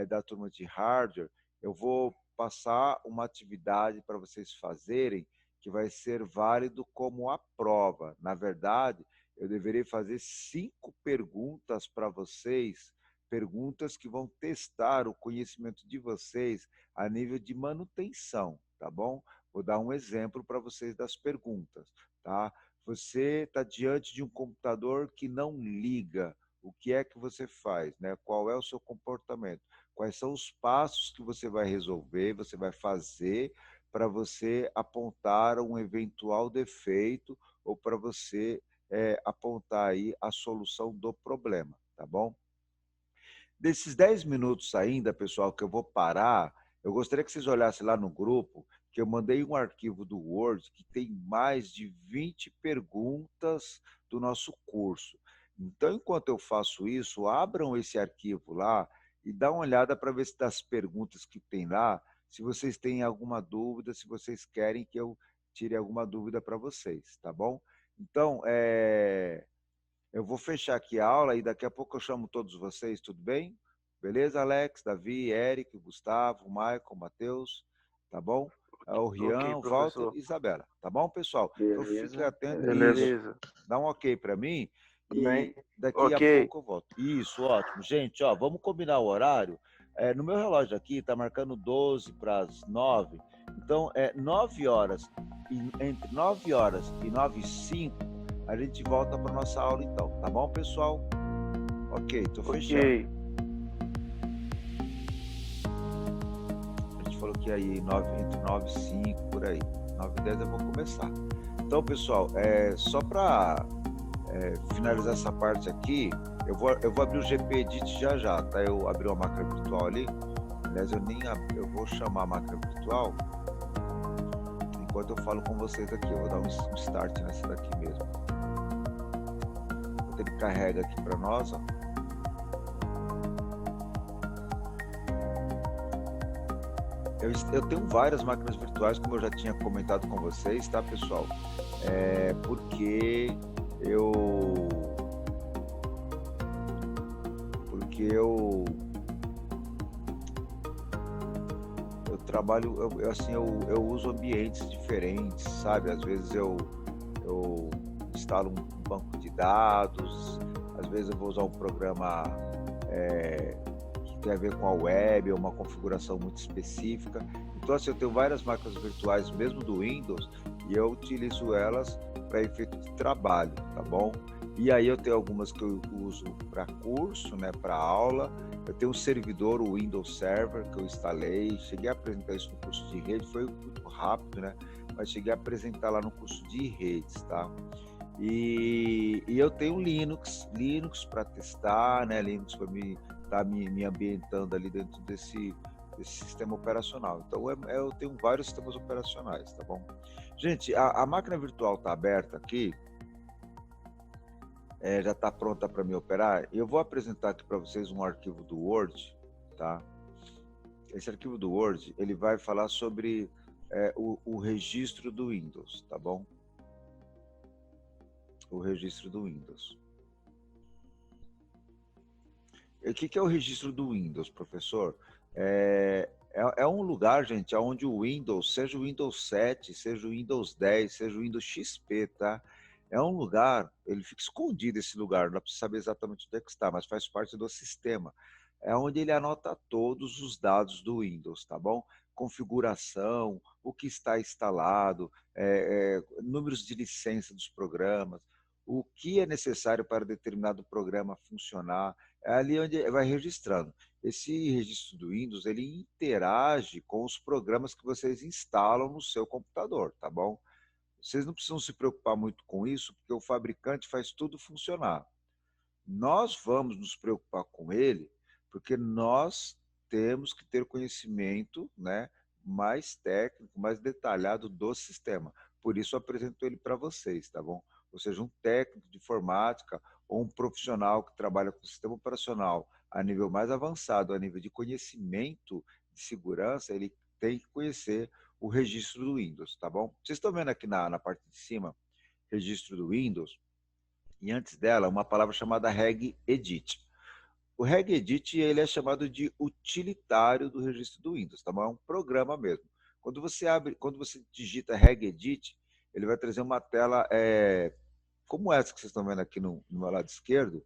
da turma de hardware, eu vou passar uma atividade para vocês fazerem que vai ser válido como a prova. Na verdade, eu deverei fazer 5 perguntas para vocês, perguntas que vão testar o conhecimento de vocês a nível de manutenção, tá bom? Vou dar um exemplo para vocês das perguntas, tá? Você está diante de um computador que não liga. O que é que você faz, né? Qual é o seu comportamento? Quais são os passos que você vai resolver, você vai fazer para você apontar um eventual defeito ou para você apontar aí a solução do problema, tá bom? Desses 10 minutos ainda, pessoal, que eu vou parar, eu gostaria que vocês olhassem lá no grupo, que eu mandei um arquivo do Word que tem mais de 20 perguntas do nosso curso. Então, enquanto eu faço isso, abram esse arquivo lá e dá uma olhada para ver se das perguntas que tem lá, se vocês têm alguma dúvida, se vocês querem que eu tire alguma dúvida para vocês, tá bom? Então, eu vou fechar aqui a aula e daqui a pouco eu chamo todos vocês, tudo bem? Beleza, Alex, Davi, Eric, Gustavo, Michael, Matheus, tá bom? O Ok, Rian, o Walter professor. e Isabela, tá bom, pessoal? Então fiquem Beleza. atentos. Beleza. Isso, Beleza. dá um ok para mim Tudo bem? e daqui a Ok. pouco eu volto. Isso, ótimo. Gente, ó, vamos combinar o horário. No meu relógio aqui está marcando 12 para as 9. Então, 9 horas, entre 9 horas e 9 e 5, a gente volta para nossa aula então, tá bom, pessoal? Ok, tô fechando. Ok. A gente falou que aí entre 9 e 5, por aí. 9 e 10 eu vou começar. Então, pessoal, só para finalizar essa parte aqui, eu vou abrir o GP Edit já, tá? Eu abri uma máquina virtual ali. Aliás, eu vou chamar a máquina virtual enquanto eu falo com vocês aqui. Eu vou dar um start nessa daqui mesmo. Enquanto ele carrega aqui para nós, ó. Eu tenho várias máquinas virtuais, como eu já tinha comentado com vocês, tá, pessoal? Porque eu trabalho, eu uso ambientes diferentes, sabe? Às vezes eu instalo um banco de dados, às vezes eu vou usar um programa que tem a ver com a web, uma configuração muito específica. Então, assim, eu tenho várias máquinas virtuais, mesmo do Windows, e eu utilizo elas para efeito de trabalho, tá bom? E aí eu tenho algumas que eu uso para curso, né, para aula. Eu tenho um servidor, o Windows Server, que eu instalei. Cheguei a apresentar isso no curso de rede, foi muito rápido, né? Mas cheguei a apresentar lá no curso de redes, tá? E eu tenho Linux para testar, né? Linux para estar me ambientando ali dentro desse sistema operacional. Então, eu tenho vários sistemas operacionais, tá bom? Gente, a máquina virtual está aberta aqui, já está pronta para me operar. Eu vou apresentar aqui para vocês um arquivo do Word, tá? Esse arquivo do Word, ele vai falar sobre o registro do Windows, tá bom? O registro do Windows. O que é o registro do Windows, professor? É um lugar, gente, onde o Windows, seja o Windows 7, seja o Windows 10, seja o Windows XP, tá? É um lugar, ele fica escondido esse lugar, não dá para saber exatamente onde é que está, mas faz parte do sistema. É onde ele anota todos os dados do Windows, tá bom? Configuração, o que está instalado, números de licença dos programas, o que é necessário para determinado programa funcionar, é ali onde vai registrando. Esse registro do Windows, ele interage com os programas que vocês instalam no seu computador, tá bom? Vocês não precisam se preocupar muito com isso, porque o fabricante faz tudo funcionar. Nós vamos nos preocupar com ele, porque nós temos que ter conhecimento, né, mais técnico, mais detalhado do sistema. Por isso eu apresento ele para vocês, tá bom? Ou seja, um técnico de informática ou um profissional que trabalha com sistema operacional a nível mais avançado, a nível de conhecimento de segurança, ele tem que conhecer o registro do Windows, tá bom? Vocês estão vendo aqui na parte de cima, registro do Windows, e antes dela, uma palavra chamada regedit. O regedit, ele é chamado de utilitário do registro do Windows, tá bom? É um programa mesmo. Quando você digita regedit, ele vai trazer uma tela como essa que vocês estão vendo aqui no meu lado esquerdo,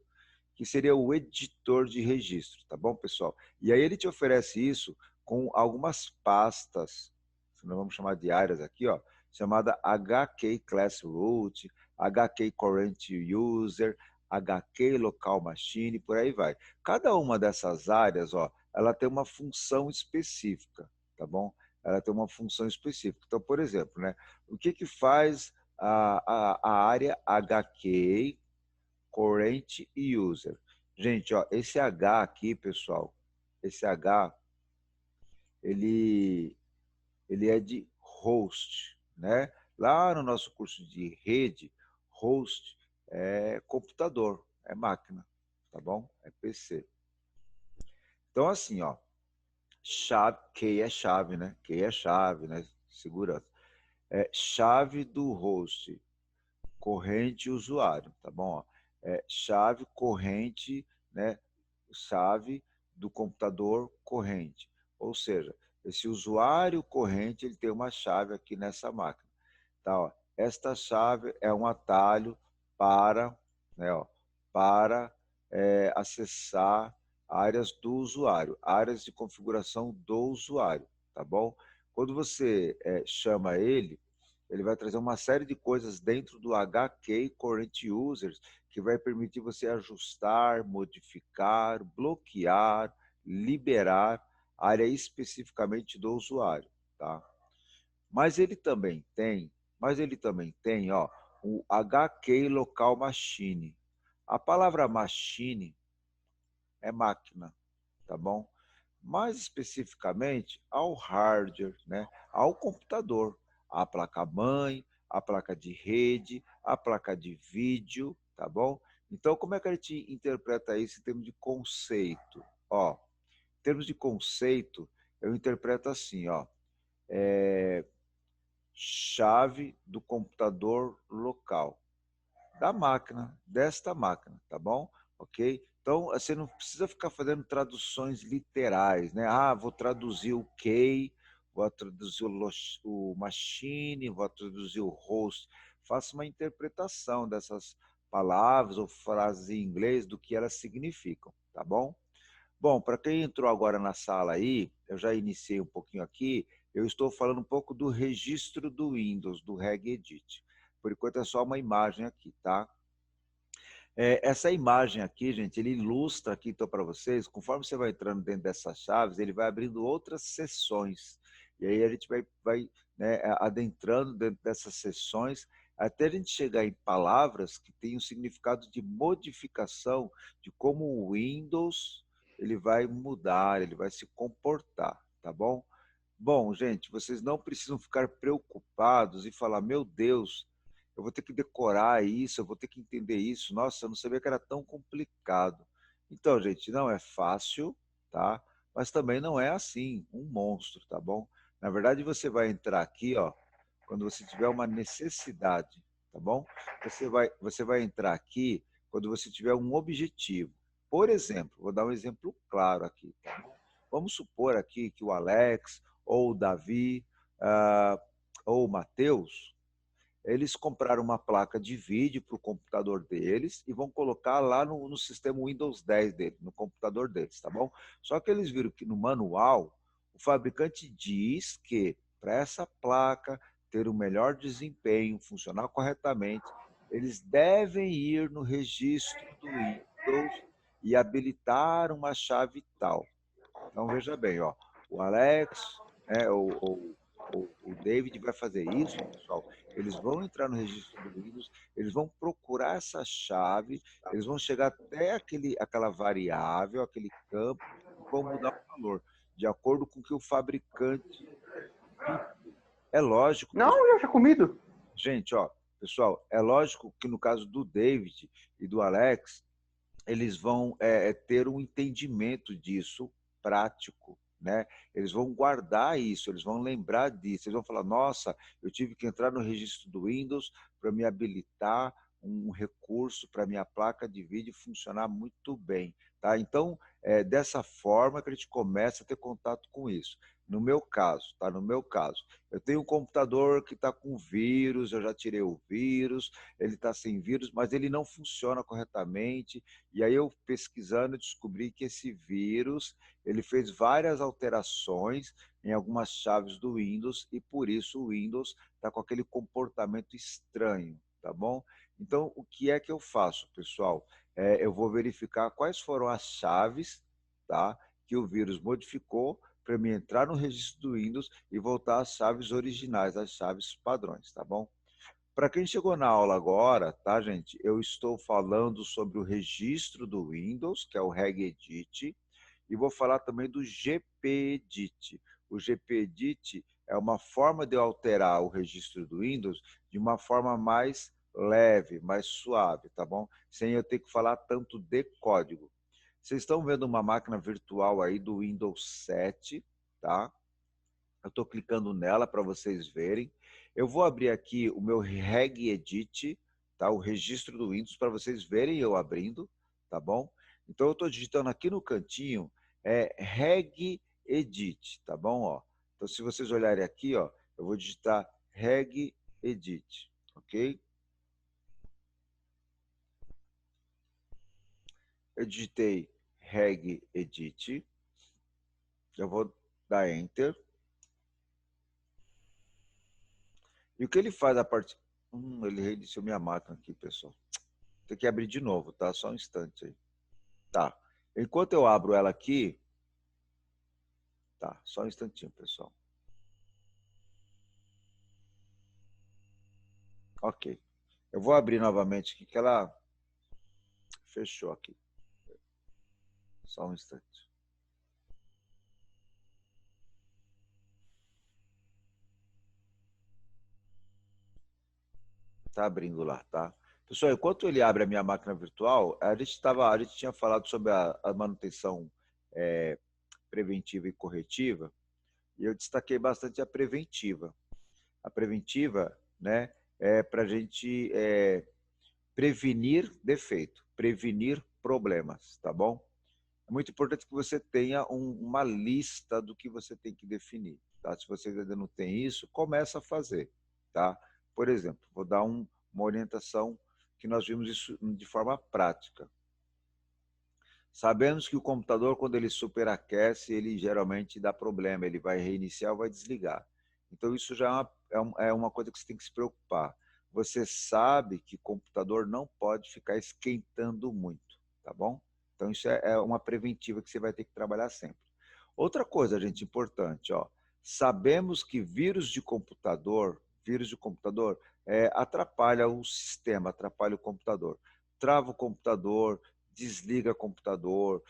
que seria o editor de registro, tá bom, pessoal? E aí ele te oferece isso com algumas pastas, que nós vamos chamar de áreas aqui, ó, chamada HK Class Root, HK Current User, HK Local Machine, por aí vai. Cada uma dessas áreas, ó, ela tem uma função específica, tá bom? Ela tem uma função específica. Então, por exemplo, né, o que faz a área HK Current User? Gente, ó, esse H aqui, pessoal, esse H, ele é de host, né? Lá no nosso curso de rede, host é computador, é máquina, tá bom? É PC. Então, assim, ó, chave, key é chave, né? Key é chave, né? Segurança. Chave do host, corrente usuário, tá bom? Ó, chave, corrente, né? Chave do computador, corrente. Ou seja, esse usuário corrente, ele tem uma chave aqui nessa máquina. Tá, ó. Esta chave é um atalho para, né, ó, para acessar áreas do usuário, áreas de configuração do usuário, tá bom? Quando você chama ele vai trazer uma série de coisas dentro do HK Current Users que vai permitir você ajustar, modificar, bloquear, liberar área especificamente do usuário, tá? Mas ele também tem, ó, o HK Local Machine. A palavra machine é máquina, tá bom? Mais especificamente ao hardware, né? Ao computador, a placa-mãe, a placa de rede, a placa de vídeo, tá bom? Então, como é que a gente interpreta isso em termos de conceito? Ó, em termos de conceito, eu interpreto assim, ó, chave do computador local, da máquina, desta máquina, tá bom? Ok? Então, você não precisa ficar fazendo traduções literais, né? Ah, vou traduzir o key, vou traduzir o machine, vou traduzir o host. Faça uma interpretação dessas palavras ou frases em inglês do que elas significam, tá bom? Bom, para quem entrou agora na sala aí, eu já iniciei um pouquinho aqui, eu estou falando um pouco do registro do Windows, do regedit. Por enquanto é só uma imagem aqui, tá? Essa imagem aqui, gente, ele ilustra aqui, então, para vocês, conforme você vai entrando dentro dessas chaves, ele vai abrindo outras seções. E aí a gente vai né, adentrando dentro dessas seções, até a gente chegar em palavras que têm um significado de modificação de como o Windows ele vai mudar, ele vai se comportar, tá bom? Bom, gente, vocês não precisam ficar preocupados e falar, meu Deus, eu vou ter que decorar isso, eu vou ter que entender isso. Nossa, eu não sabia que era tão complicado. Então, gente, não é fácil, tá? Mas também não é assim, um monstro, tá bom? Na verdade, você vai entrar aqui, ó, quando você tiver uma necessidade, tá bom? Você vai entrar aqui quando você tiver um objetivo. Por exemplo, vou dar um exemplo claro aqui, tá bom? Vamos supor aqui que o Alex ou o Davi ou o Matheus, eles compraram uma placa de vídeo para o computador deles e vão colocar lá no sistema Windows 10 dele, no computador deles, tá bom? Só que eles viram que no manual, o fabricante diz que para essa placa ter o melhor desempenho, funcionar corretamente, eles devem ir no registro do Windows e habilitar uma chave tal. Então, veja bem, ó, o Alex, né, o David vai fazer isso, pessoal. Eles vão entrar no registro do Windows, eles vão procurar essa chave, eles vão chegar até aquela variável, aquele campo, e vão mudar o valor, de acordo com o que o fabricante pediu. É lógico, Não, pessoal. já tinha comido. Gente, ó, pessoal, é lógico que no caso do David e do Alex, eles vão ter um entendimento disso prático, né? Eles vão guardar isso, eles vão lembrar disso, eles vão falar, nossa, eu tive que entrar no registro do Windows para me habilitar um recurso para minha placa de vídeo funcionar muito bem, tá? Então, dessa forma que a gente começa a ter contato com isso. No meu caso, tá? No meu caso, eu tenho um computador que está com vírus, eu já tirei o vírus, ele está sem vírus, mas ele não funciona corretamente. E aí eu pesquisando descobri que esse vírus ele fez várias alterações em algumas chaves do Windows e por isso o Windows está com aquele comportamento estranho, tá bom? Então o que é que eu faço, pessoal? Eu vou verificar quais foram as chaves, tá, que o vírus modificou para me entrar no registro do Windows e voltar às chaves originais, às chaves padrões, tá bom? Para quem chegou na aula agora, tá, gente? Eu estou falando sobre o registro do Windows, que é o regedit, e vou falar também do gpedit. O gpedit é uma forma de eu alterar o registro do Windows de uma forma mais leve, mais suave, tá bom? Sem eu ter que falar tanto de código. Vocês estão vendo uma máquina virtual aí do Windows 7, tá? Eu estou clicando nela para vocês verem. Eu vou abrir aqui o meu regedit, tá? O registro do Windows, para vocês verem eu abrindo, tá bom? Então eu estou digitando aqui no cantinho, regedit, tá bom? Ó. Então se vocês olharem aqui, ó, eu vou digitar regedit, ok? Eu digitei regedit, eu vou dar Enter. E o que ele faz a partir... ele reiniciou minha máquina aqui, pessoal. Tem que abrir de novo, tá? Só um instante aí. Tá. Enquanto eu abro ela aqui... Tá, só um instantinho, pessoal. Ok. Eu vou abrir novamente aqui, que ela fechou aqui. Só um instante. Tá abrindo lá, tá? Pessoal, enquanto ele abre a minha máquina virtual, a gente tinha falado sobre a manutenção preventiva e corretiva, e eu destaquei bastante a preventiva. A preventiva, né, é para a gente prevenir defeito, prevenir problemas, tá bom? É muito importante que você tenha uma lista do que você tem que definir, tá? Se você ainda não tem isso, começa a fazer, tá? Por exemplo, vou dar uma orientação que nós vimos isso de forma prática. Sabemos que o computador, quando ele superaquece, ele geralmente dá problema, ele vai reiniciar ou vai desligar. Então, isso já é uma coisa que você tem que se preocupar. Você sabe que o computador não pode ficar esquentando muito, tá bom? Então, isso é uma preventiva que você vai ter que trabalhar sempre. Outra coisa, gente, importante, ó. Sabemos que vírus de computador atrapalha o sistema, atrapalha o computador. Trava o computador, desliga computador,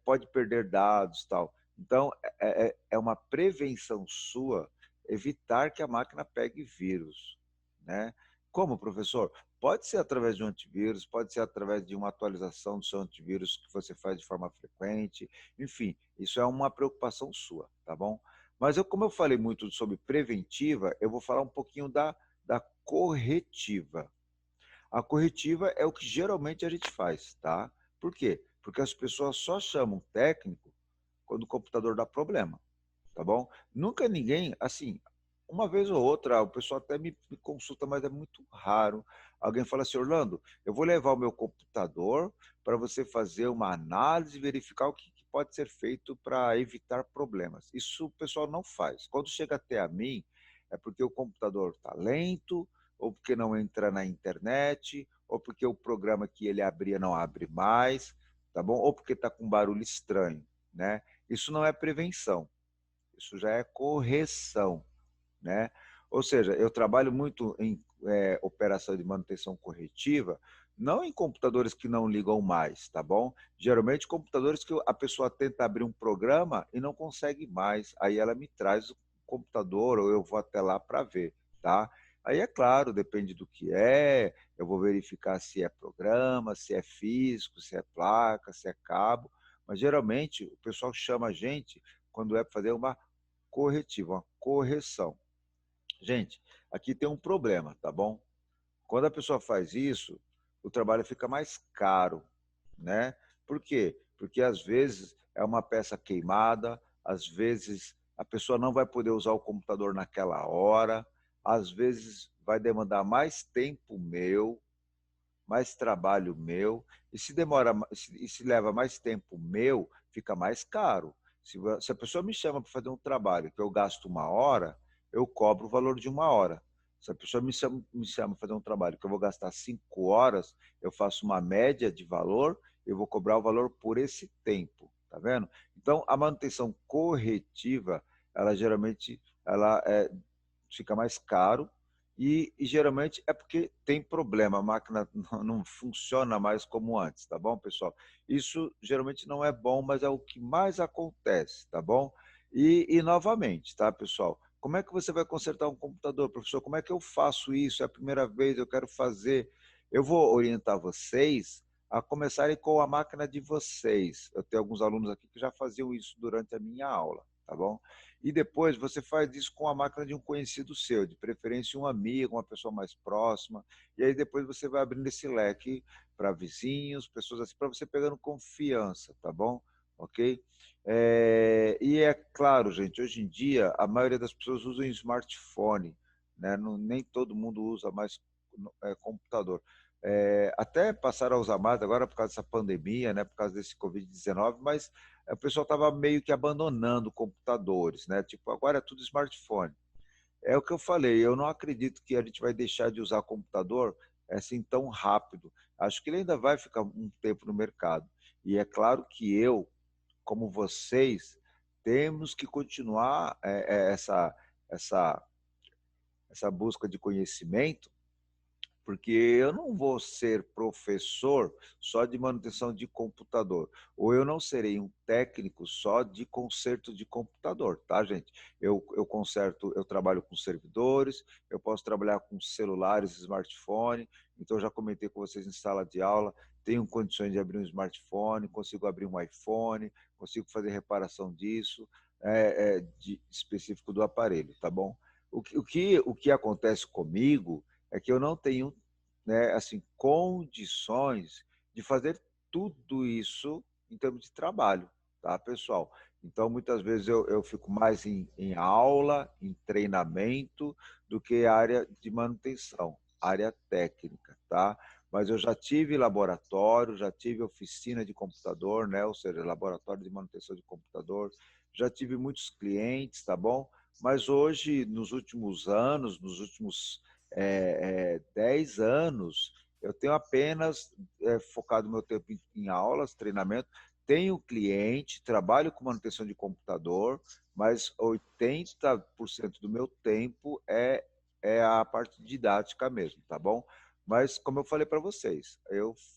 pode perder dados, tal. Então, é uma prevenção sua evitar que a máquina pegue vírus, né? Como, professor? Pode ser através de um antivírus, pode ser através de uma atualização do seu antivírus que você faz de forma frequente, enfim, isso é uma preocupação sua, tá bom? Mas como eu falei muito sobre preventiva, eu vou falar um pouquinho da corretiva. A corretiva é o que geralmente a gente faz, tá? Por quê? Porque as pessoas só chamam técnico quando o computador dá problema, tá bom? Nunca ninguém, assim, uma vez ou outra, o pessoal até me consulta, mas é muito raro. Alguém fala assim, Orlando, eu vou levar o meu computador para você fazer uma análise e verificar o que pode ser feito para evitar problemas. Isso o pessoal não faz. Quando chega até a mim, é porque o computador está lento, ou porque não entra na internet, ou porque o programa que ele abria não abre mais, tá bom? Ou porque está com barulho estranho, né? Isso não é prevenção, isso já é correção, né? Ou seja, eu trabalho muito em operação de manutenção corretiva, não em computadores que não ligam mais, tá bom? Geralmente computadores que a pessoa tenta abrir um programa e não consegue mais, aí ela me traz o computador ou eu vou até lá para ver, tá? Aí é claro, depende do que eu vou verificar se é programa, se é físico, se é placa, se é cabo, mas geralmente o pessoal chama a gente quando é para fazer uma corretiva, uma correção. Gente, aqui tem um problema, tá bom? Quando a pessoa faz isso, o trabalho fica mais caro, né? Por quê? Porque às vezes é uma peça queimada, às vezes a pessoa não vai poder usar o computador naquela hora, às vezes vai demandar mais tempo meu, mais trabalho meu, e se leva mais tempo meu, fica mais caro. Se a pessoa me chama para fazer um trabalho que eu gasto 1 hora, eu cobro o valor de 1 hora. Se a pessoa me chama para fazer um trabalho que eu vou gastar 5 horas, eu faço uma média de valor, eu vou cobrar o valor por esse tempo, tá vendo? Então, a manutenção corretiva, ela geralmente fica mais caro, e geralmente é porque tem problema, a máquina não funciona mais como antes, tá bom, pessoal? Isso geralmente não é bom, mas é o que mais acontece, tá bom? E novamente, tá, pessoal? Como é que você vai consertar um computador, professor? Como é que eu faço isso? É a primeira vez, eu quero fazer. Eu vou orientar vocês a começarem com a máquina de vocês. Eu tenho alguns alunos aqui que já faziam isso durante a minha aula, tá bom? E depois você faz isso com a máquina de um conhecido seu, de preferência um amigo, uma pessoa mais próxima. E aí depois você vai abrindo esse leque para vizinhos, pessoas assim, para você pegando confiança, tá bom? Ok? E é claro, gente, hoje em dia a maioria das pessoas usa um smartphone, né? Não, nem todo mundo usa mais computador. Até passaram a usar mais agora por causa dessa pandemia, né? Por causa desse Covid-19, mas o pessoal estava meio que abandonando computadores, né? Tipo, agora é tudo smartphone. É o que eu falei, eu não acredito que a gente vai deixar de usar computador assim tão rápido. Acho que ele ainda vai ficar um tempo no mercado. E é claro que eu, como vocês, temos que continuar essa, essa busca de conhecimento, porque eu não vou ser professor só de manutenção de computador, ou eu não serei um técnico só de conserto de computador, tá, gente? Eu conserto, eu trabalho com servidores, eu posso trabalhar com celulares, smartphone, então eu já comentei com vocês em sala de aula, tenho condições de abrir um smartphone, consigo abrir um iPhone, consigo fazer reparação disso, específico do aparelho, tá bom? O que acontece comigo é que eu não tenho, né, assim, condições de fazer tudo isso em termos de trabalho, tá, pessoal? Então, muitas vezes eu fico mais em aula, em treinamento, do que área de manutenção, área técnica, tá? Mas eu já tive laboratório, já tive oficina de computador, né? Ou seja, laboratório de manutenção de computador, já tive muitos clientes, tá bom? Mas hoje, nos últimos anos, nos últimos 10 anos, eu tenho apenas focado meu tempo em aulas, treinamento. Tenho cliente, trabalho com manutenção de computador, mas 80% do meu tempo é a parte didática mesmo, tá bom? Mas, como eu falei para vocês,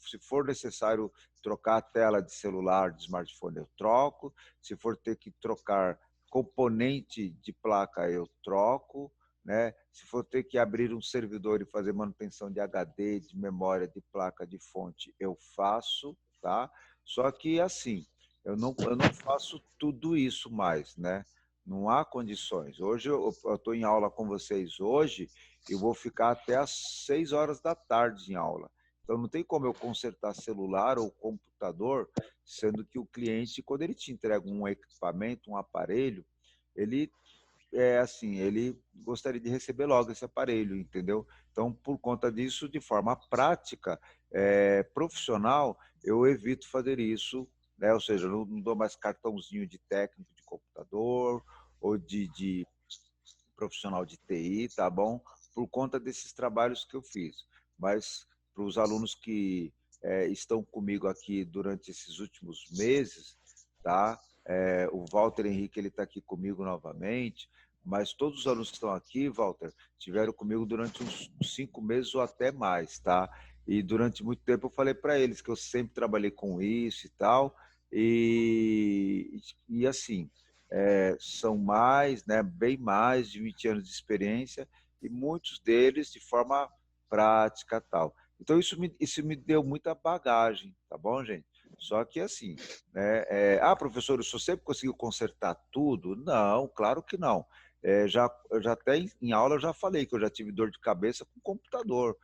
se for necessário trocar a tela de celular, de smartphone, eu troco. Se for ter que trocar componente de placa, eu troco, né? Se for ter que abrir um servidor e fazer manutenção de HD, de memória, de placa, de fonte, eu faço, tá? Só que, assim, eu não faço tudo isso mais, né? Não há condições. Hoje eu estou em aula com vocês hoje, eu vou ficar até às 6 horas da tarde em aula. Então não tem como eu consertar celular ou computador, sendo que o cliente, quando ele te entrega um equipamento, um aparelho, ele assim, ele gostaria de receber logo esse aparelho, entendeu? Então, por conta disso, de forma prática, profissional, eu evito fazer isso, né? Ou seja, eu não dou mais cartãozinho de técnico de computador ou de profissional de TI, tá bom? Por conta desses trabalhos que eu fiz. Mas para os alunos que estão comigo aqui durante esses últimos meses, tá? O Walter Henrique, ele está aqui comigo novamente, mas todos os alunos que estão aqui, Walter, estiveram comigo durante uns 5 meses ou até mais, tá? E durante muito tempo eu falei para eles que eu sempre trabalhei com isso e tal, e assim, são mais, né, bem mais de 20 anos de experiência e muitos deles de forma prática tal. Então isso me deu muita bagagem, tá bom, gente? Só que assim, né, professor, o senhor sempre conseguiu consertar tudo? Não, claro que não. Eu já até em aula eu já falei que eu já tive dor de cabeça com computador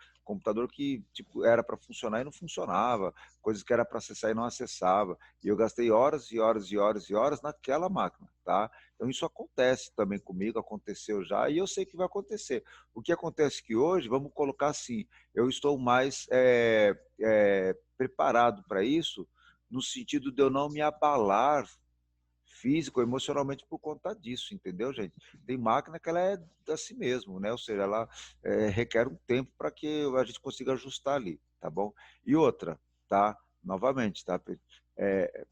que tipo era para funcionar e não funcionava, coisas que era para acessar e não acessava. E eu gastei horas e horas e horas e horas naquela máquina, tá? Então isso acontece também comigo, aconteceu já e eu sei que vai acontecer. O que acontece que hoje, vamos colocar assim, eu estou mais preparado para isso, no sentido de eu não me abalar físico, emocionalmente por conta disso, entendeu, gente? Tem máquina que ela é assim mesmo, né? Ou seja, ela requer um tempo para que a gente consiga ajustar ali, tá bom? E outra, tá? Novamente, tá? É,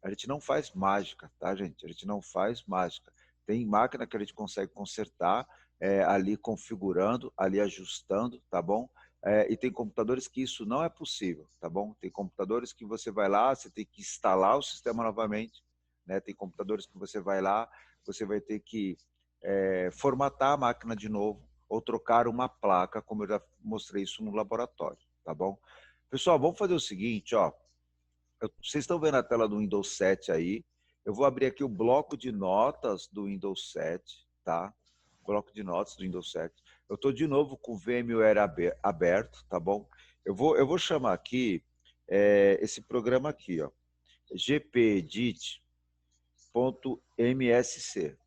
a gente não faz mágica, tá, gente? A gente não faz mágica. Tem máquina que a gente consegue consertar ali configurando, ali ajustando, tá bom? E tem computadores que isso não é possível, tá bom? Tem computadores que você vai lá, você tem que instalar o sistema novamente, né? Tem computadores que você vai lá, você vai ter que formatar a máquina de novo ou trocar uma placa, como eu já mostrei isso no laboratório, tá bom? Pessoal, vamos fazer o seguinte, ó. Vocês estão vendo a tela do Windows 7 aí. Eu vou abrir aqui o bloco de notas do Windows 7, tá? Bloco de notas do Windows 7. Eu estou de novo com o VMware aberto, tá bom? Eu vou chamar aqui esse programa aqui, ó, gpedit.msc,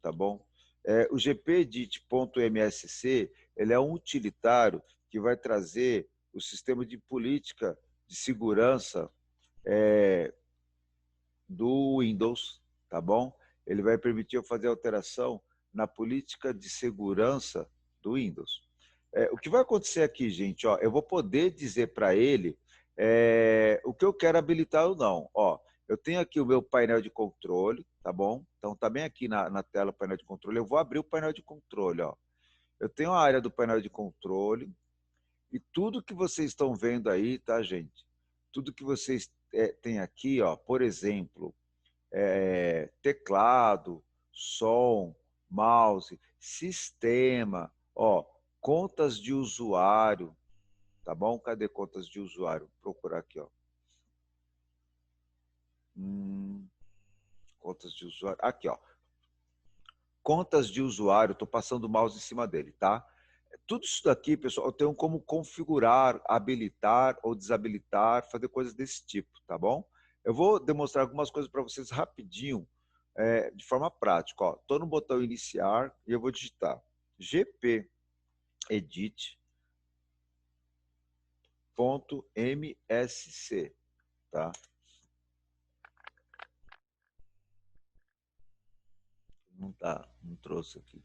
tá bom? O gpedit.msc, ele é um utilitário que vai trazer o sistema de política de segurança do Windows, tá bom? Ele vai permitir eu fazer alteração na política de segurança do Windows. O que vai acontecer aqui, gente, ó, eu vou poder dizer para ele o que eu quero habilitar ou não. Ó, eu tenho aqui o meu painel de controle, tá bom? Então tá bem aqui na tela o painel de controle. Eu vou abrir o painel de controle, ó. Eu tenho a área do painel de controle e tudo que vocês estão vendo aí, tá, gente? Tudo que vocês têm aqui, ó, por exemplo, teclado, som, mouse, sistema, ó, contas de usuário, tá bom? Cadê contas de usuário? Vou procurar aqui, ó. Contas de usuário, aqui, ó. Contas de usuário, estou passando o mouse em cima dele, tá? Tudo isso daqui, pessoal, eu tenho como configurar, habilitar ou desabilitar, fazer coisas desse tipo, tá bom? Eu vou demonstrar algumas coisas para vocês rapidinho, de forma prática. Estou no botão iniciar e eu vou digitar gpedit.msc, tá? Não trouxe aqui.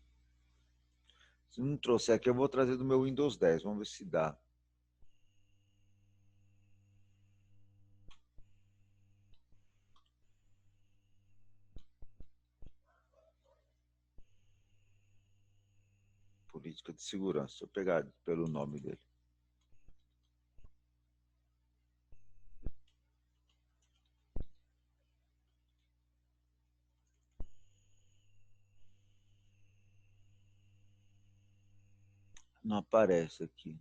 Se não trouxer aqui, eu vou trazer do meu Windows 10. Vamos ver se dá. Política de segurança. Deixa eu pegar pelo nome dele. Não aparece aqui.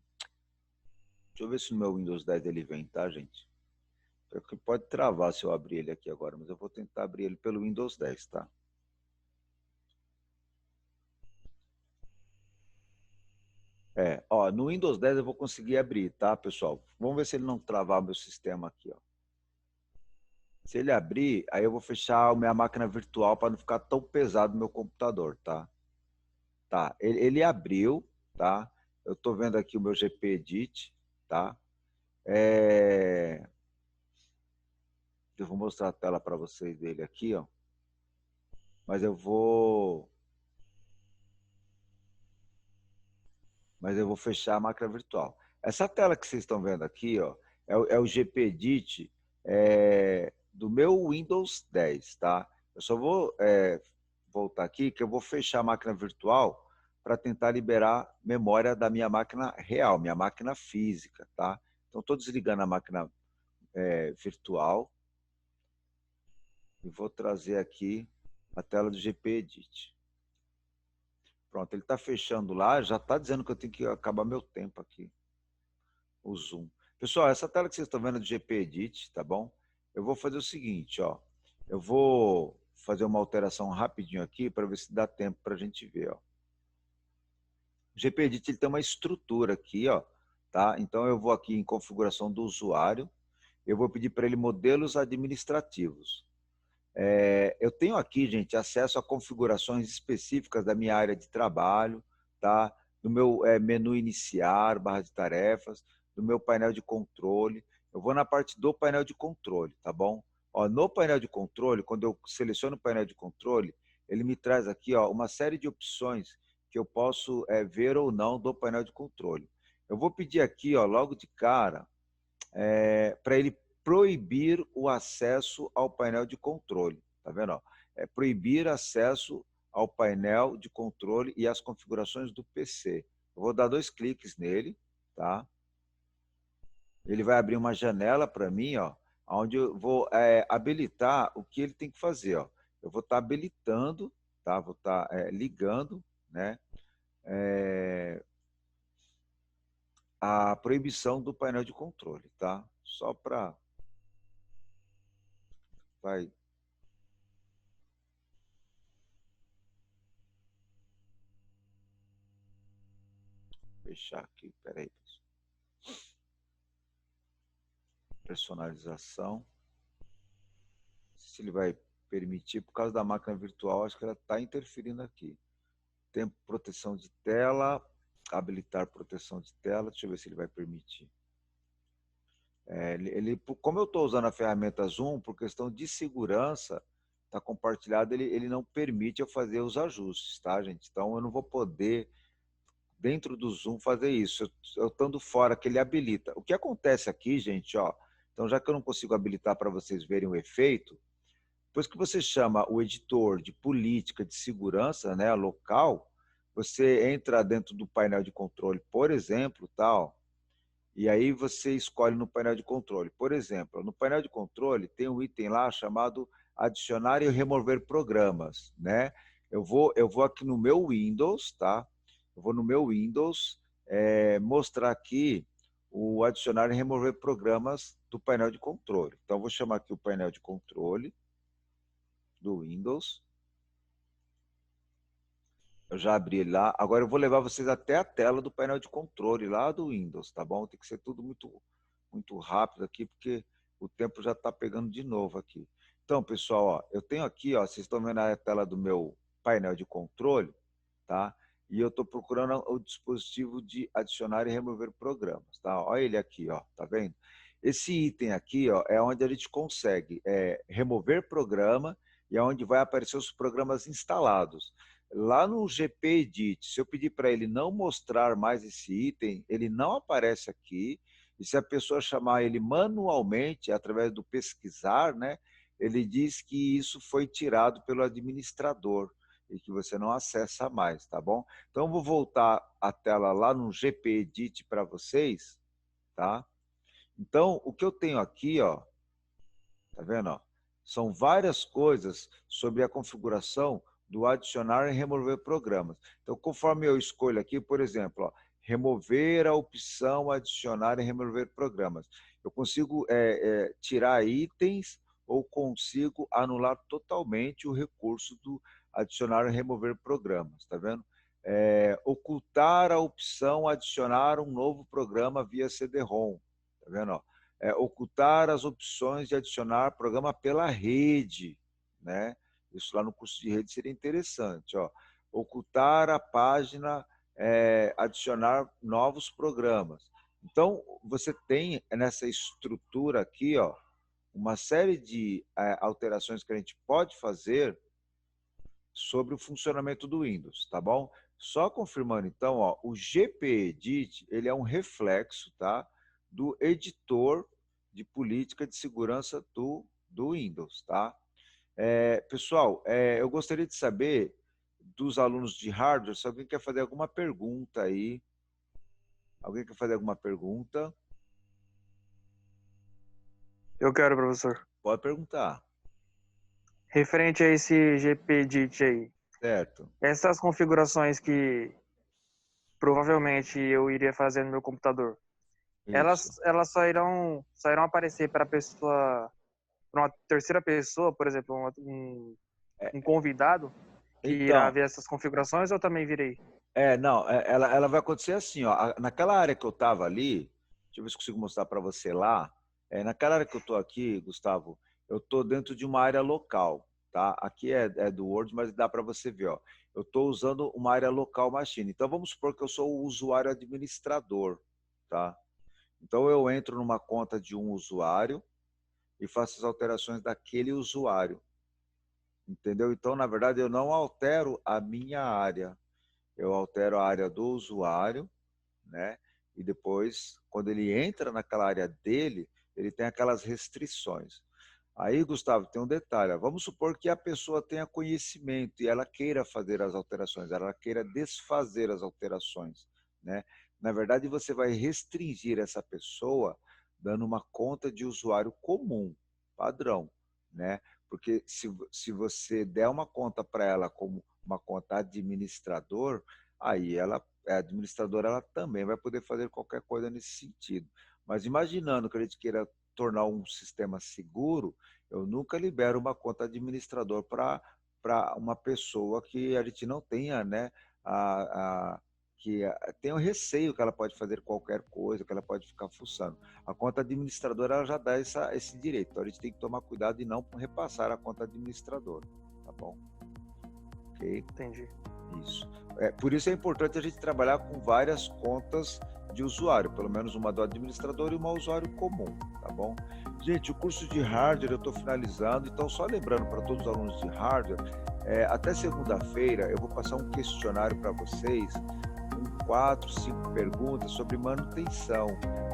Deixa eu ver se no meu Windows 10 ele vem, tá, gente? Porque pode travar se eu abrir ele aqui agora, mas eu vou tentar abrir ele pelo Windows 10, tá? Ó, no Windows 10 eu vou conseguir abrir, tá, pessoal? Vamos ver se ele não travar o meu sistema aqui, ó. Se ele abrir, aí eu vou fechar a minha máquina virtual para não ficar tão pesado no meu computador, tá? Tá, ele abriu, tá? Eu tô vendo aqui o meu GPedit, tá? Eu vou mostrar a tela para vocês dele aqui, ó. Mas eu vou fechar a máquina virtual. Essa tela que vocês estão vendo aqui, ó, é o GPedit do meu Windows 10, tá? Eu só vou voltar aqui, que eu vou fechar a máquina virtual para tentar liberar memória da minha máquina real, minha máquina física, tá? Então, estou desligando a máquina virtual e vou trazer aqui a tela do GPedit. Pronto, ele está fechando lá, já está dizendo que eu tenho que acabar meu tempo aqui. O zoom. Pessoal, essa tela que vocês estão vendo é do GPedit, tá bom? Eu vou fazer o seguinte, ó. Eu vou fazer uma alteração rapidinho aqui para ver se dá tempo para a gente ver, ó. O GPedit ele tem uma estrutura aqui, ó, tá? Então eu vou aqui em configuração do usuário, eu vou pedir para ele modelos administrativos. Eu tenho aqui, gente, acesso a configurações específicas da minha área de trabalho, tá? Do meu menu iniciar, barra de tarefas, do meu painel de controle. Eu vou na parte do painel de controle, tá bom? Ó, no painel de controle, quando eu seleciono o painel de controle, ele me traz aqui, ó, uma série de opções que eu posso ver ou não do painel de controle. Eu vou pedir aqui, ó, logo de cara, para ele proibir o acesso ao painel de controle. Tá vendo? Proibir acesso ao painel de controle e às configurações do PC. Eu vou dar 2 cliques nele, tá? Ele vai abrir uma janela para mim, ó, onde eu vou habilitar o que ele tem que fazer. Ó. Eu vou estar habilitando, tá? Vou estar ligando, né, a proibição do painel de controle, tá? Só para... Vai... fechar aqui, peraí. Personalização. Se ele vai permitir, por causa da máquina virtual, acho que ela está interferindo aqui. Tempo, proteção de tela, habilitar proteção de tela, deixa eu ver se ele vai permitir. Como eu estou usando a ferramenta Zoom, por questão de segurança, está compartilhado, ele não permite eu fazer os ajustes, tá, gente? Então, eu não vou poder, dentro do Zoom, fazer isso. Eu estando fora, que ele habilita. O que acontece aqui, gente, ó, então, já que eu não consigo habilitar para vocês verem o efeito, depois que você chama o editor de política de segurança, né, local, você entra dentro do painel de controle, por exemplo, tal, e aí você escolhe no painel de controle. Por exemplo, no painel de controle tem um item lá chamado adicionar e remover programas, né? Eu vou aqui no meu Windows, tá? Eu vou no meu Windows mostrar aqui o adicionar e remover programas do painel de controle. Então, eu vou chamar aqui o painel de controle do Windows. Eu já abri ele lá. Agora eu vou levar vocês até a tela do painel de controle lá do Windows, tá bom? Tem que ser tudo muito rápido aqui, porque o tempo já está pegando de novo aqui. Então, pessoal, ó, eu tenho aqui, ó, vocês estão vendo a tela do meu painel de controle, tá? E eu estou procurando o dispositivo de adicionar e remover programas, tá? Olha ele aqui, ó, tá vendo? Esse item aqui, ó, é onde a gente consegue remover programa e é onde vai aparecer os programas instalados. Lá no GP Edit, se eu pedir para ele não mostrar mais esse item, ele não aparece aqui. E se a pessoa chamar ele manualmente, através do pesquisar, né, ele diz que isso foi tirado pelo administrador e que você não acessa mais, tá bom? Então, eu vou voltar a tela lá no GP Edit para vocês, tá? Então, o que eu tenho aqui, ó, tá vendo, ó? São várias coisas sobre a configuração do adicionar e remover programas. Então, conforme eu escolho aqui, por exemplo, ó, remover a opção adicionar e remover programas. Eu consigo tirar itens ou consigo anular totalmente o recurso do adicionar e remover programas, tá vendo? Ocultar a opção adicionar um novo programa via CD-ROM, tá vendo? Ó? Ocultar as opções de adicionar programa pela rede, né? Isso lá no curso de rede seria interessante, ó. Ocultar a página, adicionar novos programas. Então, você tem nessa estrutura aqui, ó, uma série de alterações que a gente pode fazer sobre o funcionamento do Windows, tá bom? Só confirmando, então, ó, o GPEdit, ele é um reflexo, tá, do editor de política de segurança do Windows, tá? Pessoal, eu gostaria de saber dos alunos de hardware, se alguém quer fazer alguma pergunta aí. Alguém quer fazer alguma pergunta? Eu quero, professor. Pode perguntar. Referente a esse GPDit aí, Certo. essas configurações que provavelmente eu iria fazer no meu computador, Isso. elas só irão aparecer para a pessoa, para uma terceira pessoa, por exemplo, um convidado que irá Então, ver essas configurações, ou também virei? não, ela vai acontecer assim, ó, naquela área que eu estava ali, deixa eu ver se consigo mostrar para você lá, naquela área que eu estou aqui, Gustavo, eu estou dentro de uma área local, tá? Aqui é do Word, mas dá para você ver, ó. Eu estou usando uma área local machine, então vamos supor que eu sou o usuário administrador, tá? Então eu entro numa conta de um usuário e faço as alterações daquele usuário, entendeu? Então, na verdade, eu não altero a minha área, eu altero a área do usuário, né? E depois, quando ele entra naquela área dele, ele tem aquelas restrições. Aí, Gustavo, tem um detalhe. Vamos supor que a pessoa tenha conhecimento e ela queira fazer as alterações, ela queira desfazer as alterações, né? Na verdade, você vai restringir essa pessoa dando uma conta de usuário comum, padrão, né? Porque se você der uma conta para ela como uma conta administrador, aí ela, a administradora, ela também vai poder fazer qualquer coisa nesse sentido. Mas imaginando que a gente queira tornar um sistema seguro, eu nunca libero uma conta administrador para uma pessoa que a gente não tenha, né, que tem o receio que ela pode fazer qualquer coisa, que ela pode ficar fuçando. A conta administradora ela já dá esse direito, então a gente tem que tomar cuidado e não repassar a conta administradora, tá bom? Ok? Entendi. Isso. Por isso é importante a gente trabalhar com várias contas de usuário, pelo menos uma do administrador e uma usuário comum, tá bom? Gente, o curso de hardware eu estou finalizando, então só lembrando para todos os alunos de hardware, até segunda-feira eu vou passar um questionário para vocês, com 4, 5 perguntas sobre manutenção.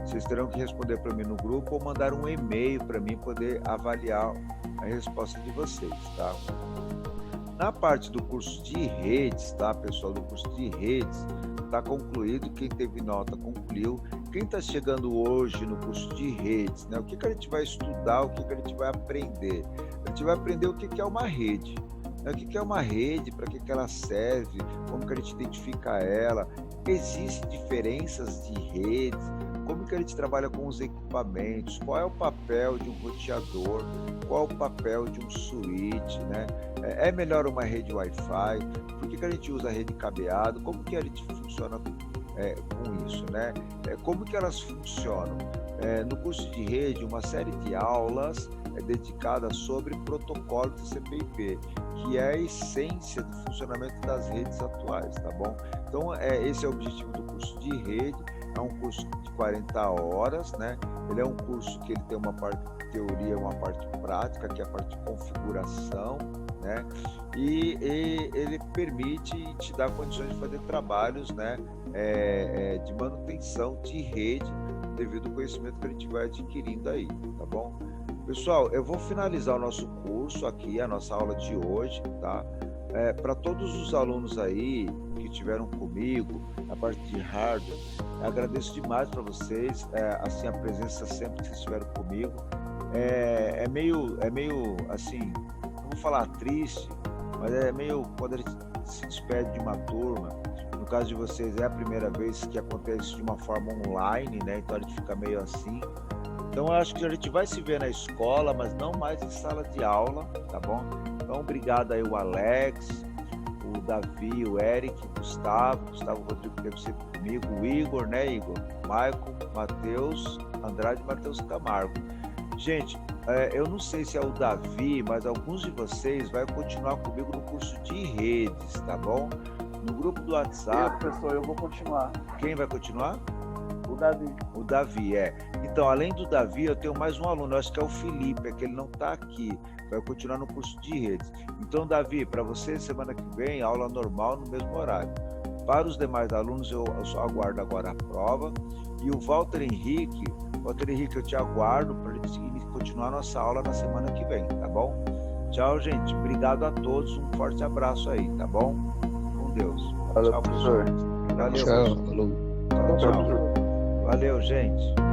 Vocês terão que responder para mim no grupo ou mandar um e-mail para mim poder avaliar a resposta de vocês, tá? Na parte do curso de redes, tá, pessoal, do curso de redes, está concluído, quem teve nota concluiu. Quem está chegando hoje no curso de redes, né, o que a gente vai estudar, o que a gente vai aprender? A gente vai aprender o que é uma rede, né, o que é uma rede, para que ela serve, como que a gente identifica ela, existem diferenças de redes, como que a gente trabalha com os equipamentos, qual é o papel de um roteador, qual é o papel de um switch, né? É melhor uma rede Wi-Fi? Por que a gente usa a rede cabeado? Como que a gente funciona com isso, né? Como que elas funcionam? No curso de rede, uma série de aulas dedicada sobre protocolo de CP/IP, que é a essência do funcionamento das redes atuais, tá bom? Então, esse é o objetivo do curso de rede. É um curso de 40 horas, né? Ele é um curso que ele tem uma parte de teoria e uma parte prática, que é a parte de configuração, né? E ele permite te dar condições de fazer trabalhos, né? De manutenção de rede, devido ao conhecimento que a gente vai adquirindo aí, tá bom? Pessoal, eu vou finalizar o nosso curso aqui, a nossa aula de hoje, tá? Para todos os alunos aí que estiveram comigo na parte de hardware, agradeço demais para vocês, assim, a presença sempre que vocês estiveram comigo. É meio assim, não vou falar triste, mas é meio quando a gente se despede de uma turma. No caso de vocês, é a primeira vez que acontece de uma forma online, né? Então a gente fica meio assim. Então eu acho que a gente vai se ver na escola, mas não mais em sala de aula, tá bom? Então obrigado aí o Alex, o Davi, o Eric, o Gustavo Rodrigo que teve sempre comigo, o Igor, né, Igor? Maicon, Matheus, Andrade e Matheus Camargo. Gente, eu não sei se é o Davi, mas alguns de vocês vão continuar comigo no curso de redes, tá bom? No grupo do WhatsApp... Professor, eu vou continuar. Quem vai continuar? O Davi. O Davi, Então, além do Davi, eu tenho mais um aluno, acho que é o Felipe, que ele não está aqui, vai continuar no curso de redes. Então, Davi, para você, semana que vem, aula normal no mesmo horário. Para os demais alunos, eu só aguardo agora a prova. E o Walter Henrique, eu te aguardo para a gente continuar nossa aula na semana que vem, tá bom? Tchau, gente. Obrigado a todos. Um forte abraço aí, tá bom? Com Deus. Valeu, Tchau, professor. Valeu, Tchau, professor. falou. Tchau. Valeu, gente.